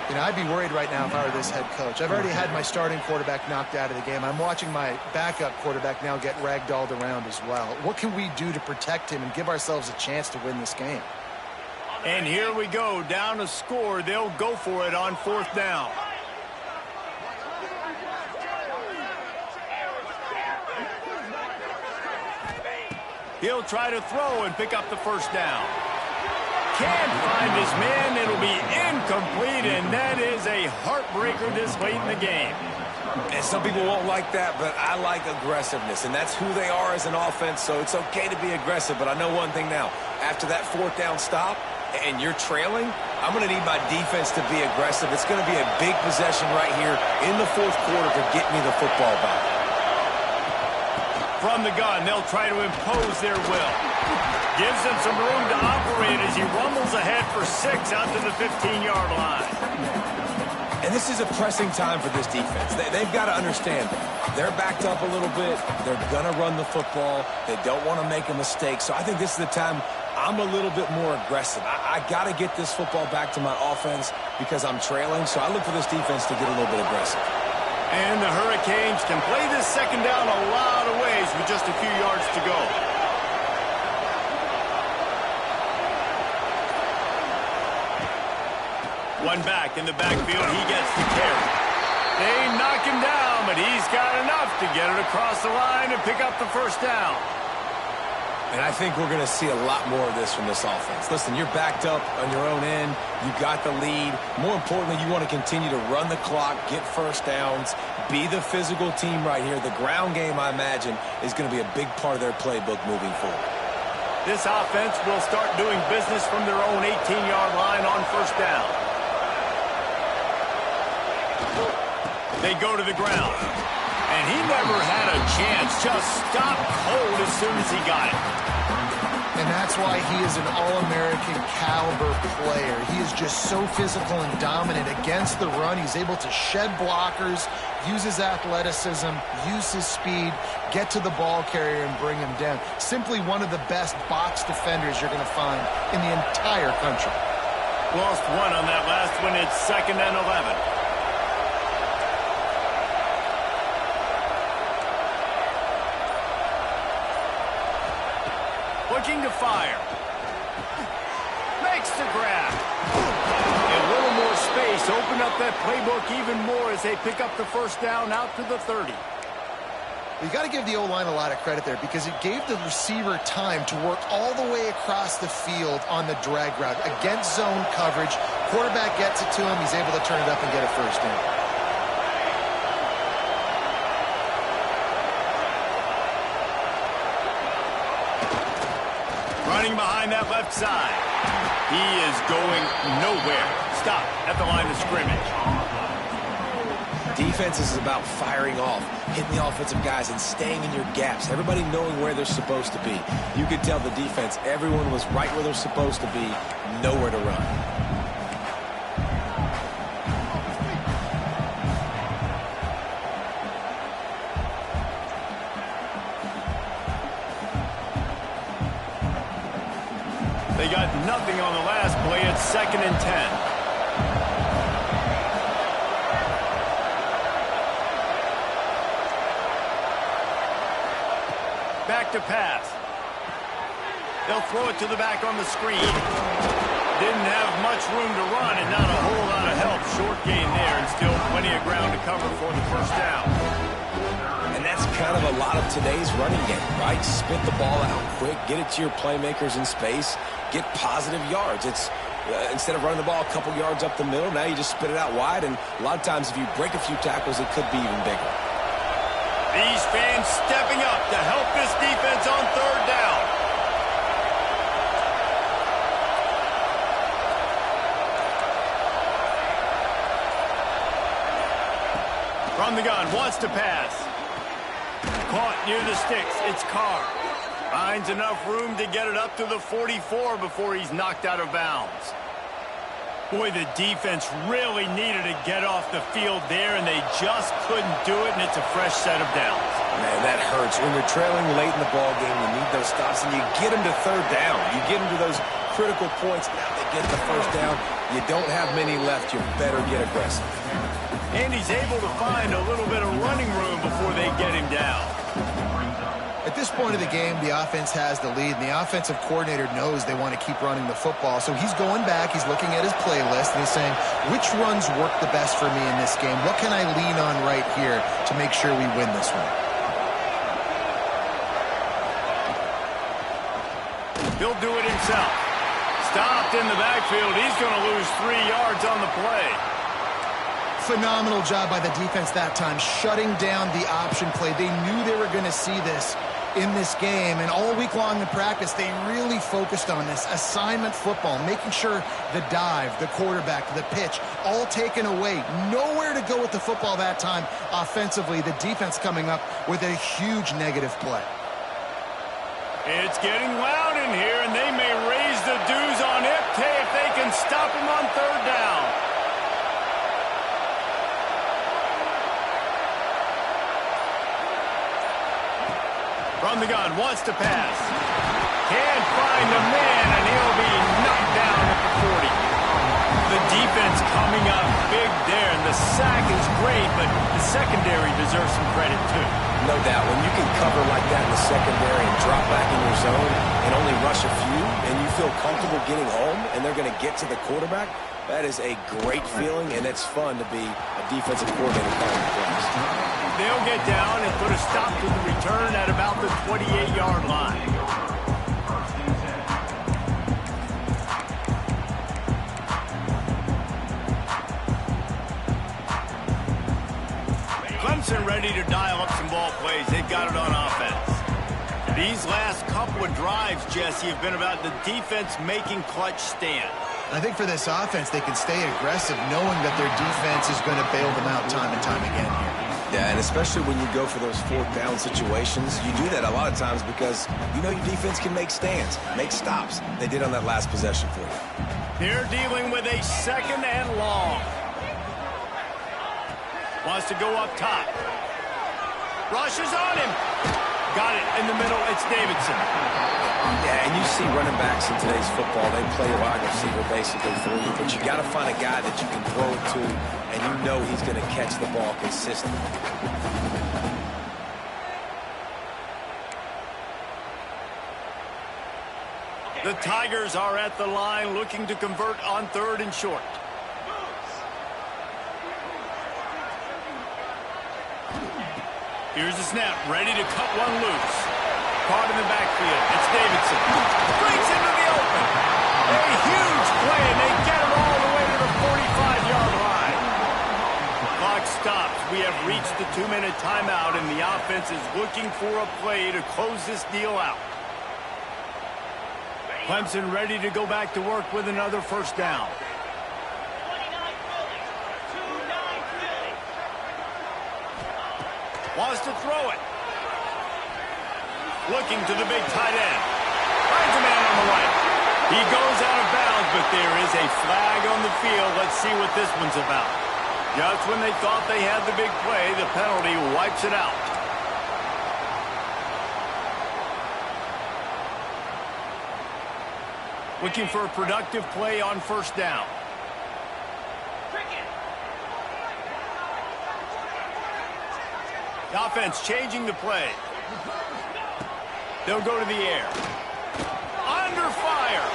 C: You know, I'd be worried right now if I were this head coach. I've already had my starting quarterback knocked out of the game. I'm watching my backup quarterback now get ragdolled around as well. What can we do to protect him and give ourselves a chance to win this game?
A: And here we go, down a score. They'll go for it on fourth down. He'll try to throw and pick up the first down. Can't find his man. It'll be incomplete, and that is a heartbreaker this late in the game.
B: And some people won't like that, but I like aggressiveness, and that's who they are as an offense, so it's okay to be aggressive. But I know one thing now. After that fourth down stop, and you're trailing, I'm going to need my defense to be aggressive. It's going to be a big possession right here in the fourth quarter to get me the football back.
A: From the gun, they'll try to impose their will. Gives them some room to operate as he rumbles ahead for 6 out to the 15-yard line.
B: And this is a pressing time for this defense. They've got to understand they're backed up a little bit. They're going to run the football. They don't want to make a mistake. So I think this is the time I'm a little bit more aggressive. I got to get this football back to my offense because I'm trailing. So I look for this defense to get a little bit aggressive.
A: And the Hurricanes can play this second down a lot of ways with just a few yards to go. One back in the backfield. He gets the carry. They knock him down, but he's got enough to get it across the line and pick up the first down.
B: And I think we're going to see a lot more of this from this offense. Listen, you're backed up on your own end. You got the lead. More importantly, you want to continue to run the clock, get first downs, be the physical team right here. The ground game, I imagine, is going to be a big part of their playbook moving forward.
A: This offense will start doing business from their own 18-yard line on first down. They go to the ground. And he never had a chance. Just stopped cold as soon as he got it.
C: And that's why he is an All-American caliber player. He is just so physical and dominant against the run. He's able to shed blockers, use his athleticism, use his speed, get to the ball carrier and bring him down. Simply one of the best box defenders you're going to find in the entire country.
A: Lost one on that last one. It's 2nd and 11. Looking to fire. Makes the grab. A little more space. Open up that playbook even more as they pick up the first down out to the 30.
C: You got to give the O-line a lot of credit there because it gave the receiver time to work all the way across the field on the drag route against zone coverage. Quarterback gets it to him. He's able to turn it up and get a first down.
A: Running behind that left side. He is going nowhere. Stop at the line of scrimmage.
B: Defense is about firing off, hitting the offensive guys, and staying in your gaps. Everybody knowing where they're supposed to be. You could tell the defense, everyone was right where they're supposed to be, nowhere to run.
A: They got nothing on the last play. It's 2nd and 10. Back to pass. They'll throw it to the back on the screen. Didn't have much room to run and not a whole lot of help. Short gain there and still plenty of ground to cover for the first down.
B: And that's kind of a lot of today's running game, right? Spit the ball out quick, get it to your playmakers in space, get positive yards. It's instead of running the ball a couple yards up the middle, now you just spit it out wide, and a lot of times if you break a few tackles, it could be even bigger.
A: These fans stepping up to help this defense on 3rd down. From the gun, wants to pass. Caught near the sticks. It's Carr. Finds enough room to get it up to the 44 before he's knocked out of bounds. Boy, the defense really needed to get off the field there, and they just couldn't do it, and it's a fresh set of downs.
B: Man, that hurts. When you're trailing late in the ball game, you need those stops, and you get them to 3rd down. You get them to those critical points. Now they get the 1st down. You don't have many left. You better get aggressive.
A: And he's able to find a little bit of running room before they get him down.
C: At this point of the game, the offense has the lead, and the offensive coordinator knows they want to keep running the football. So he's going back, he's looking at his playlist, and he's saying, which runs work the best for me in this game? What can I lean on right here to make sure we win this one?
A: He'll do it himself. Stopped in the backfield. He's going to lose 3 yards on the play.
C: Phenomenal job by the defense that time, shutting down the option play. They knew they were going to see this in this game, and all week long in practice, they really focused on this assignment football, making sure the dive, the quarterback, the pitch, all taken away. Nowhere to go with the football that time offensively. The defense coming up with a huge negative play.
A: It's getting loud in here, and they may raise the dues on Ipte if they can stop him on 3rd down. From the gun, wants to pass. Can't find the man, and he'll be knocked down at the 40. The defense coming up big there, and the sack is great, but the secondary deserves some credit too.
B: No doubt. When you can cover like that in the secondary and drop back in your zone and only rush a few, and you feel comfortable getting home, and they're going to get to the quarterback, that is a great feeling, and it's fun to be a defensive coordinator calling the plays.
A: They'll get down and put a stop to the return at about the 28-yard line. Clemson ready to dial up some ball plays. They've got it on offense. These last couple of drives, Jesse, have been about the defense making clutch stands.
C: I think for this offense, they can stay aggressive knowing that their defense is going to bail them out time and time again here.
B: Yeah, and especially when you go for those 4th down situations, you do that a lot of times because you know your defense can make stands, make stops. They did on that last possession for you.
A: They're dealing with a 2nd and long. Wants to go up top. Rushes on him. Got it in the middle. It's Davidson.
B: Yeah, and you see running backs in today's football, they play wide receiver basically for you, but you got to find a guy that you can throw it to, and you know he's going to catch the ball consistently.
A: The Tigers are at the line looking to convert on 3rd and short. Here's the snap, ready to cut one loose. Caught in the backfield. It's Davidson. Breaks into the open. A huge play, and they get it all the way to the 45-yard line. Clock stops. We have reached the 2-minute timeout, and the offense is looking for a play to close this deal out. Clemson ready to go back to work with another first down.
D: 29 Philly. 2-9 Philly.
A: Wants to throw it. Looking to the big tight end. Finds a man on the right. He goes out of bounds, but there is a flag on the field. Let's see what this one's about. Just when they thought they had the big play, the penalty wipes it out. Looking for a productive play on first down. The offense changing the play. They'll go to the air. Under fire.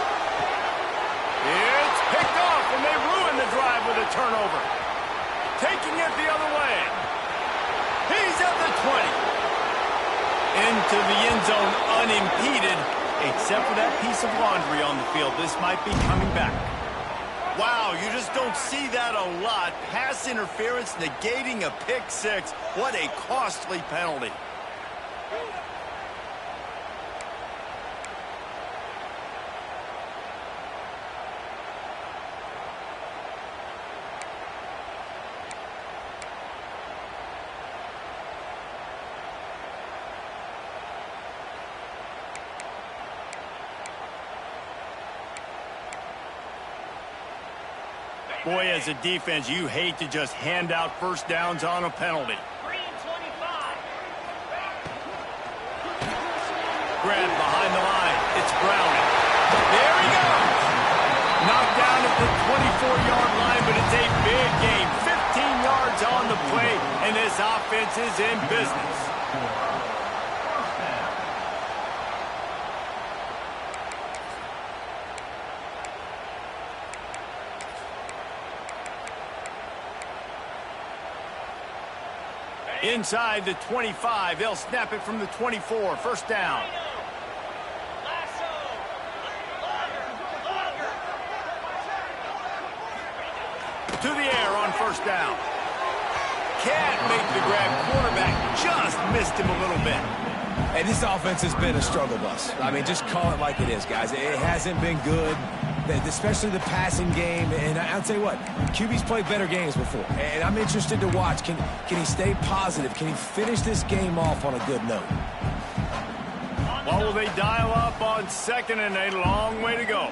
A: It's picked off, and they ruin the drive with a turnover. Taking it the other way. He's at the 20. Into the end zone unimpeded, except for that piece of laundry on the field. This might be coming back. Wow, you just don't see that a lot. Pass interference negating a pick six. What a costly penalty. Boy, as a defense, you hate to just hand out first downs on a penalty.
D: 3 and 25.
A: Grab behind the line. It's Browning. There he goes. Knocked down at the 24-yard line, but it's a big game. 15 yards on the play, and this offense is in business. Inside the 25, they'll snap it from the 24. First down.
D: Lasso.
A: To the air on first down. Can't make the grab. Quarterback just missed him a little bit.
B: And this offense has been a struggle bus. I mean, just call it like it is, guys. It hasn't been good, especially the passing game. And I'll tell you what, QB's played better games before. And I'm interested to watch. Can he stay positive? Can he finish this game off on a good note?
A: What will they dial up on second and a long way to go?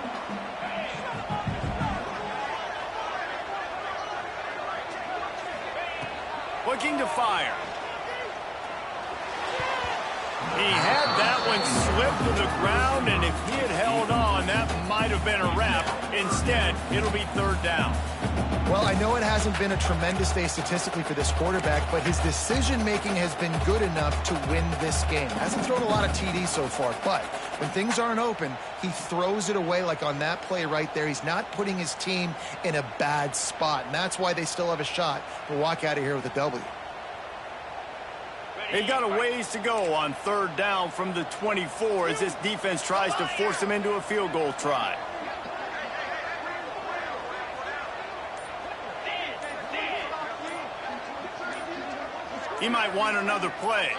A: Looking to fire. He had that one slip to the ground, and if he had held on, that might have been a wrap. Instead, it'll be third down.
C: Well, I know it hasn't been a tremendous day statistically for this quarterback, but his decision-making has been good enough to win this game. Hasn't thrown a lot of TDs so far, but when things aren't open, he throws it away like on that play right there. He's not putting his team in a bad spot, and that's why they still have a shot to walk out of here with a W.
A: They've got a ways to go on third down from the 24 as this defense tries to force them into a field goal try. He might want another play.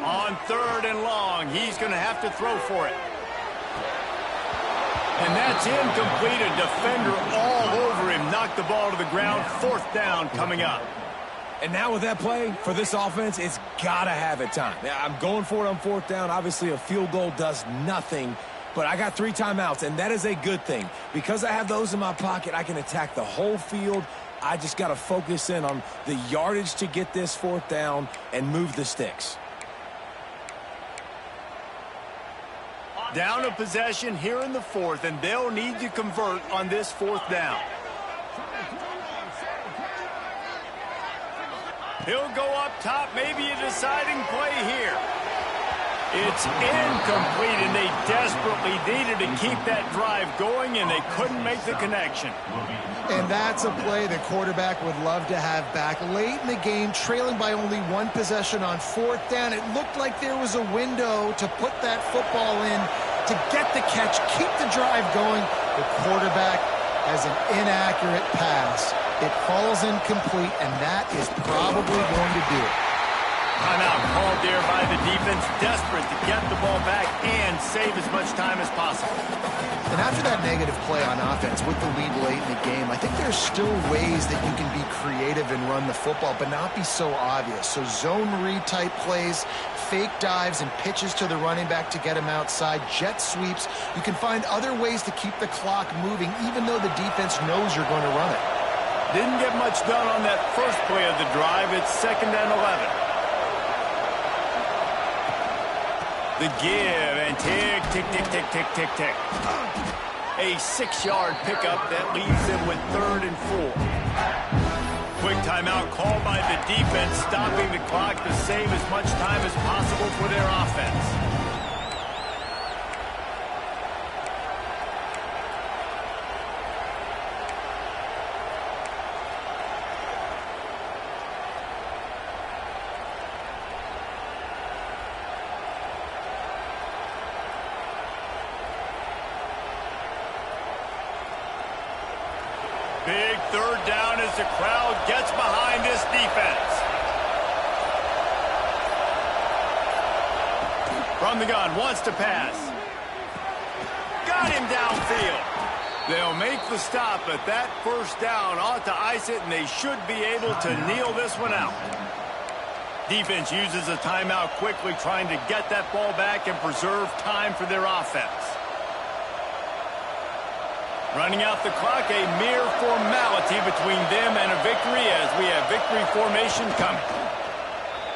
A: On third and long, he's going to have to throw for it. And that's incomplete. A defender all over him. Knocked the ball to the ground. Fourth down coming up.
B: And now with that play, for this offense, it's got to have it time. I'm going for it on fourth down. Obviously, a field goal does nothing, but I got 3 timeouts, and that is a good thing. Because I have those in my pocket, I can attack the whole field. I just got to focus in on the yardage to get this fourth down and move the sticks.
A: Down a possession here in the fourth, and they'll need to convert on this fourth down. He'll go up top, maybe a deciding play here. It's incomplete, and they desperately needed to keep that drive going, and they couldn't make the connection.
C: And that's a play the quarterback would love to have back. Late in the game, trailing by only 1 possession on fourth down, it looked like there was a window to put that football in, to get the catch, keep the drive going. The quarterback has an inaccurate pass. It falls incomplete, and that is probably going to do it.
A: Timeout called there by the defense, desperate to get the ball back and save as much time as possible.
C: And after that negative play on offense with the lead late in the game, I think there's still ways that you can be creative and run the football, but not be so obvious. So zone read type plays, fake dives and pitches to the running back to get him outside, jet sweeps. You can find other ways to keep the clock moving, even though the defense knows you're going to run it.
A: Didn't get much done on that first play of the drive. It's 2nd and 11. The give and tick, tick, tick, tick, tick, tick, tick. A 6-yard pickup that leaves them with 3rd and 4. Quick timeout called by the defense, stopping the clock to save as much time as possible for their offense. Big 3rd down as the crowd gets behind this defense. From the gun, wants to pass. Got him downfield. They'll make the stop, but that 1st down ought to ice it, and they should be able to kneel this one out. Defense uses a timeout quickly, trying to get that ball back and preserve time for their offense. Running out the clock, a mere formality between them and a victory as we have victory formation coming.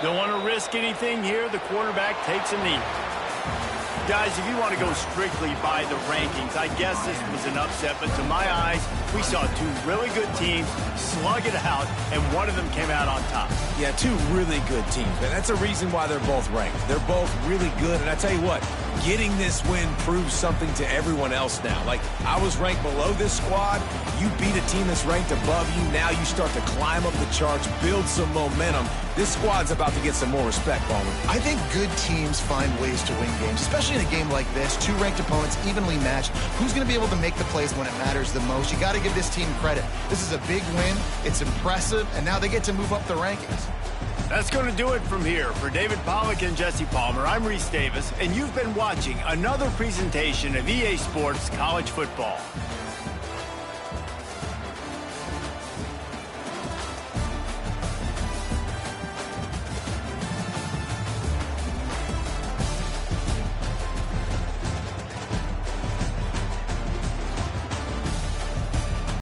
A: Don't want to risk anything here. The quarterback takes a knee. Guys, if you want to go strictly by the rankings, I guess this was an upset, but to my eyes, we saw 2 really good teams slug it out, and one of them came out on top.
B: Yeah, 2 really good teams, man. That's a reason why they're both ranked. They're both really good, and I tell you what, getting this win proves something to everyone else now. Like, I was ranked below this squad. You beat a team that's ranked above you. Now you start to climb up the charts, build some momentum. This squad's about to get some more respect, Bowman.
C: I think good teams find ways to win games, especially in a game like this. 2 ranked opponents, evenly matched. Who's going to be able to make the plays when it matters the most? You got to give this team credit. This is a big win. It's impressive, and now they get to move up the rankings.
A: That's going to do it from here. For David Pollack and Jesse Palmer, I'm Reese Davis, and you've been watching another presentation of EA Sports College Football.